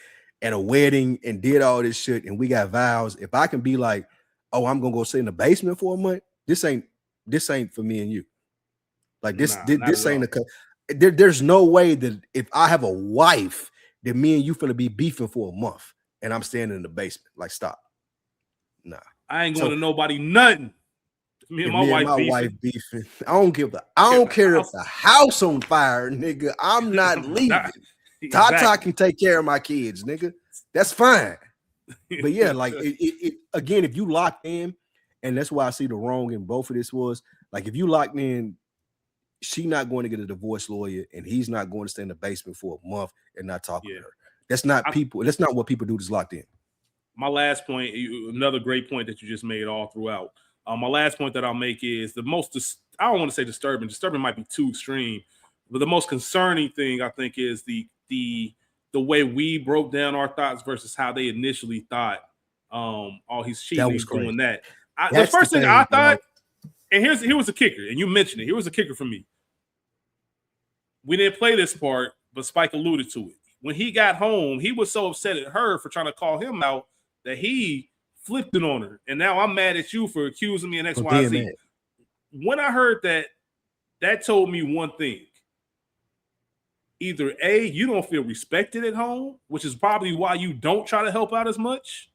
and a wedding and did all this shit and we got vows, if I can be like, I'm gonna go sit in the basement for a month, this ain't for me and you. Like, this ain't there's no way that if I have a wife that me and you finna be beefing for a month and I'm standing in the basement. Like, stop. Nah. I ain't going to nobody nothing. Me and my wife beefing. I don't care if the house on fire, nigga. I'm not leaving. Exactly. Tata can take care of my kids, nigga. That's fine. But yeah, like, it again, if you locked in, and that's why I see the wrong in both of this was, like, if you locked in, she not going to get a divorce lawyer and he's not going to stay in the basement for a month and not talk to her. That's not that's not what people do that's locked in. My last point, another great point that you just made all throughout. My last point that I'll make is the most, I don't want to say disturbing. Disturbing might be too extreme, but the most concerning thing I think is the way we broke down our thoughts versus how they initially thought, he's cheating, he's doing that. The first thing I thought, and here was the kicker, and you mentioned it. Here was the kicker for me. We didn't play this part, but Spike alluded to it. When he got home, he was so upset at her for trying to call him out that he flipped it on her. And now I'm mad at you for accusing me of X, Y, Z. When I heard that told me one thing. Either A, you don't feel respected at home, which is probably why you don't try to help out as much,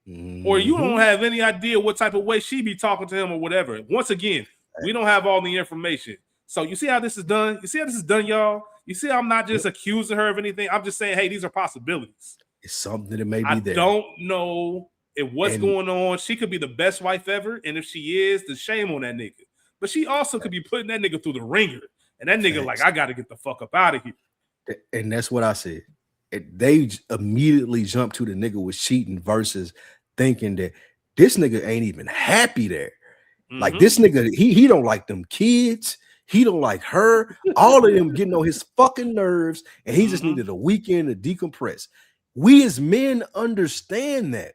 or you don't have any idea what type of way she be talking to him or whatever. Once again, we don't have all the information. So you see how this is done? You see how this is done, y'all? You see, I'm not just accusing her of anything. I'm just saying, hey, these are possibilities. It's something that may be there. I don't know what's going on. She could be the best wife ever. And if she is, then shame on that nigga. But she also could be putting that nigga through the ringer. And that nigga like, I got to get the fuck up out of here. And that's what I said. They immediately jumped to the nigga was cheating versus thinking that this nigga ain't even happy there. Like, this nigga, he don't like them kids. He don't like her. All of them getting on his fucking nerves, and he just needed a weekend to decompress. We as men understand that.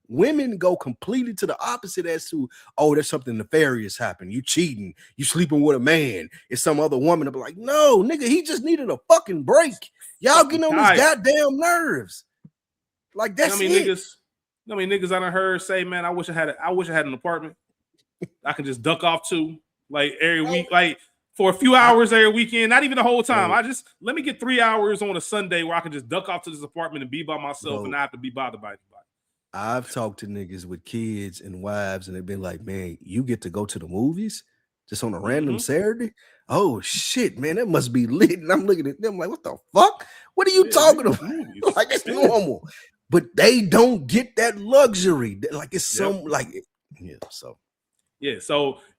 Women go completely to the opposite as to, oh, there's something nefarious happened. You cheating, you sleeping with a man, it's some other woman. I'll be like, no, nigga, he just needed a fucking break. Y'all getting on his goddamn nerves. Like that's it. Niggas I done heard say, man, I wish I had an apartment I can just duck off to like every week, like for a few hours every weekend, not even the whole time. Let me get 3 hours on a Sunday where I can just duck off to this apartment and be by myself and not have to be bothered by anybody. I've talked to niggas with kids and wives, and they've been like, man, you get to go to the movies just on a random Saturday? Oh, shit, man, that must be lit. And I'm looking at them like, what the fuck? What are you talking about? Like, it's normal. But they don't get that luxury. Like, it's so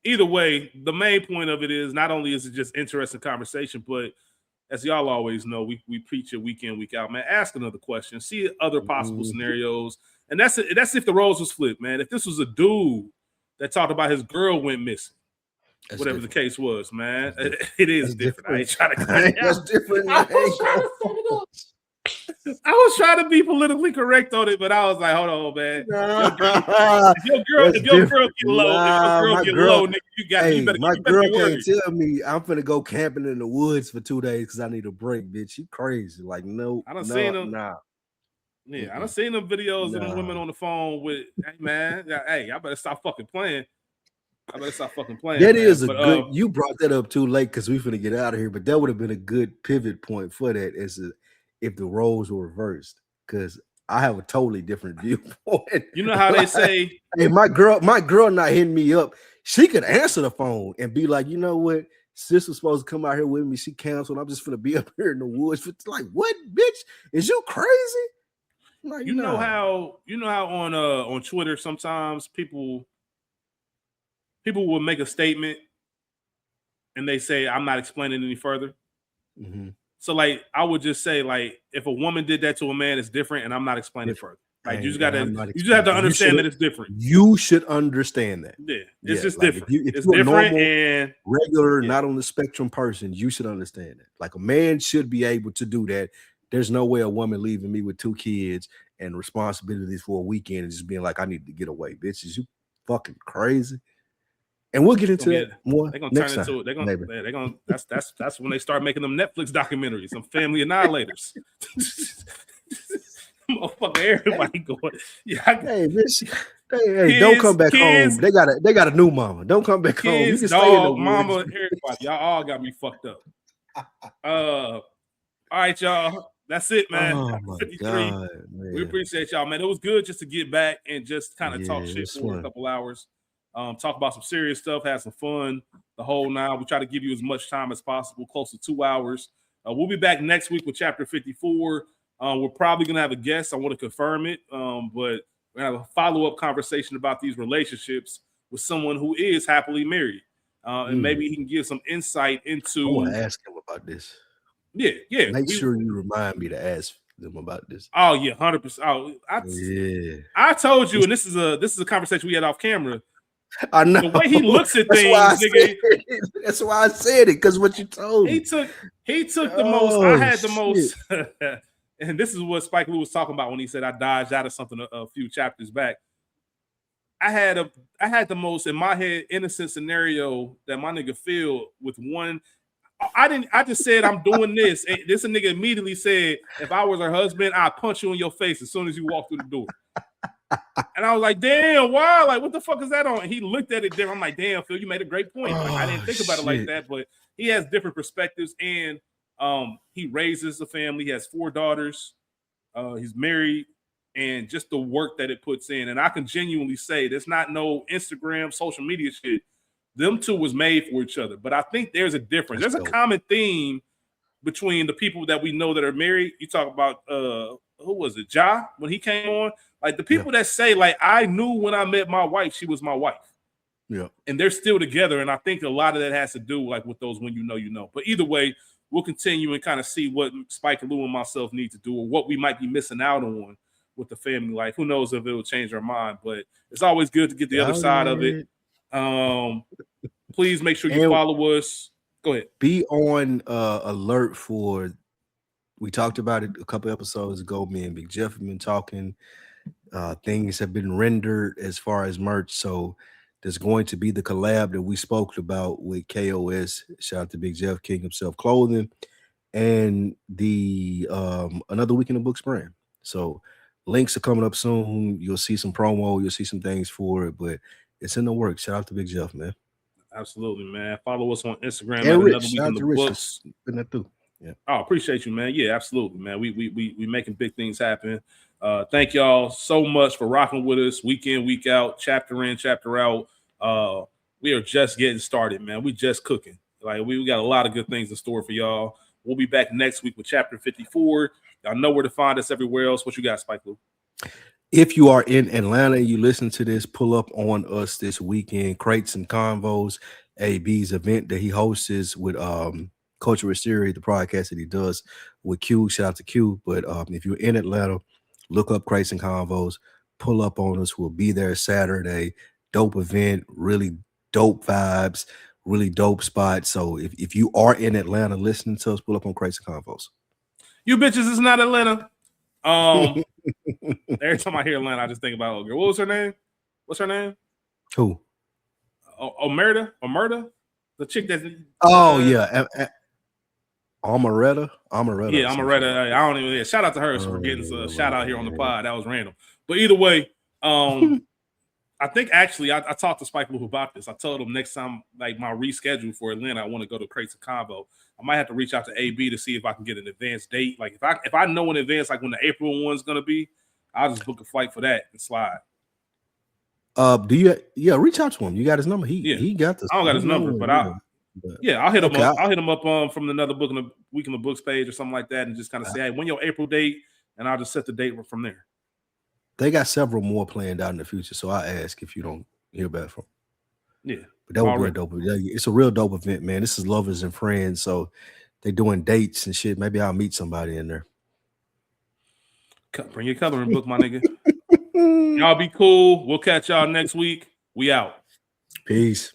either way, the main point of it is not only is it just interesting conversation, but as y'all always know, we preach it week in, week out, man. Ask another question, see other possible scenarios. And that's if the roles was flipped, man. If this was a dude that talked about his girl went missing, whatever the case was, man, it is different. I ain't trying to cut it out. That's different. I was trying to be politically correct on it, but I was like, hold on, man. If your girl get low, nigga, you better my girl can't tell me I'm finna go camping in the woods for 2 days because I need a break, bitch. You crazy. Like, no, I done seen them. Yeah, I done seen them videos of them women on the phone with, hey, man, hey, I better stop fucking playing. That is a good, you brought that up too late because we finna get out of here, but that would have been a good pivot point for that if the roles were reversed, because I have a totally different viewpoint. You know how they say, hey, my girl not hitting me up. She could answer the phone and be like, you know what? Sis was supposed to come out here with me. She canceled. I'm just gonna be up here in the woods. It's like, what, bitch? Is you crazy? Like, you know how on Twitter sometimes people will make a statement and they say, I'm not explaining any further. Mm-hmm. So like I would just say, like, if a woman did that to a man, it's different, and I'm not explaining further. Like you just have to understand that it's different. You should understand that. Yeah, it's just different. If you're different and regular, not on the spectrum person, you should understand that. Like a man should be able to do that. There's no way a woman leaving me with 2 kids and responsibilities for a weekend and just being like, I need to get away, bitch. Is you fucking crazy? And we'll get into that more. They're gonna turn into it. That's when they start making them Netflix documentaries, some family annihilators. Motherfucker, everybody going. Yeah, hey, bitch. Hey, don't come back home. They got a new mama. Don't come back home. You can stay in the mama, everybody. Y'all all got me fucked up. All right, y'all. That's it, man. Oh my God, man. We appreciate y'all, man. It was good just to get back and just kind of talk shit for a couple hours. Talk about some serious stuff, have some fun the whole night. We try to give you as much time as possible, close to 2 hours. We'll be back next week with Chapter 54. We're probably going to have a guest. I want to confirm it, but we're going to have a follow-up conversation about these relationships with someone who is happily married. And maybe he can give some insight into... I want to ask him about this. Yeah. Make sure you remind me to ask them about this. Oh, yeah, 100%. Oh, I told you, and this is a conversation we had off camera. I know. The way he looks at things, nigga. That's why I said it, because what you told me. He took the most. I had the most. And this is what Spike Lee was talking about when he said I dodged out of something a few chapters back. I had the most in my head innocent scenario that my nigga feel with one. I just said I'm doing this. And this nigga immediately said, if I was her husband, I'd punch you in your face as soon as you walk through the door. And I was like, damn, why? Like, what the fuck is that on? And he looked at it different. I'm like, damn, Phil, you made a great point. Like, I didn't think about it like that, but he has different perspectives, and he raises a family. He has 4 daughters. He's married, and just the work that it puts in. And I can genuinely say there's not no Instagram, social media shit. Them two was made for each other. But I think there's a difference. There's a common theme between the people that we know that are married. You talk about who was it? Ja, when he came on. Like the people that say, like, I knew when I met my wife, she was my wife. Yeah. And they're still together. And I think a lot of that has to do like with those when you know, you know. But either way, we'll continue and kind of see what Spike Lou and myself need to do or what we might be missing out on with the family life. Who knows if it will change our mind, but it's always good to get the other side of it. Please make sure you follow us. Go ahead. Be on alert for, we talked about it a couple episodes ago. Me and Big Jeff have been talking. Things have been rendered as far as merch. So there's going to be the collab that we spoke about with KOS. Shout out to Big Jeff, King himself clothing, and the Another Week in the Books brand. So links are coming up soon. You'll see some promo, you'll see some things for it, but it's in the works. Shout out to Big Jeff, man. Absolutely, man. Follow us on Instagram And at Rich, Another Week shout in out the to Rich. Books. Putting that through. Yeah. Oh, appreciate you, man. Yeah, absolutely, man. We making big things happen. Thank y'all so much for rocking with us week in, week out, chapter in, chapter out. We are just getting started, man. We just cooking. Like we got a lot of good things in store for y'all. We'll be back next week with chapter 54. Y'all know where to find us everywhere else. What you got, Spike Lou? If you are in Atlanta and you listen to this, pull up on us this weekend. Crates and Convos, AB's event that he hosts with Culture Hysteria, the podcast that he does with Q. Shout out to Q. But if you're in Atlanta, look up Crates and Convos, pull up on us. We'll be there Saturday. Dope event, really dope vibes, really dope spot. So if you are in Atlanta listening to us, pull up on Crates and Convos. You bitches is not Atlanta. Every time I hear Atlanta, I just think about old girl. What was her name? What's her name? Who? Omerta? The chick that. Yeah. Amaretta. Yeah, Amaretta. I don't even. Shout out to her for getting a shout out here on the pod. That was random. But either way, I think actually I talked to Spike Lou about this. I told him next time, like my reschedule for Atlanta, I want to go to Crates and Convo. I might have to reach out to AB to see if I can get an advanced date. Like if I know in advance, like when the April one's gonna be, I'll just book a flight for that and slide. Reach out to him. You got his number. He got this. I don't got his number, but I'll hit him up. I'll hit him up from another book in the Week in the Books page or something like that, and just kind of say, hey, when your April date, and I'll just set the date from there. They got several more planned out in the future, so I ask if you don't hear back from. Yeah, but that would be a dope. It's a real dope event, man. This is lovers and friends, so they doing dates and shit. Maybe I'll meet somebody in there. Bring your coloring book, my nigga. Y'all be cool. We'll catch y'all next week. We out. Peace.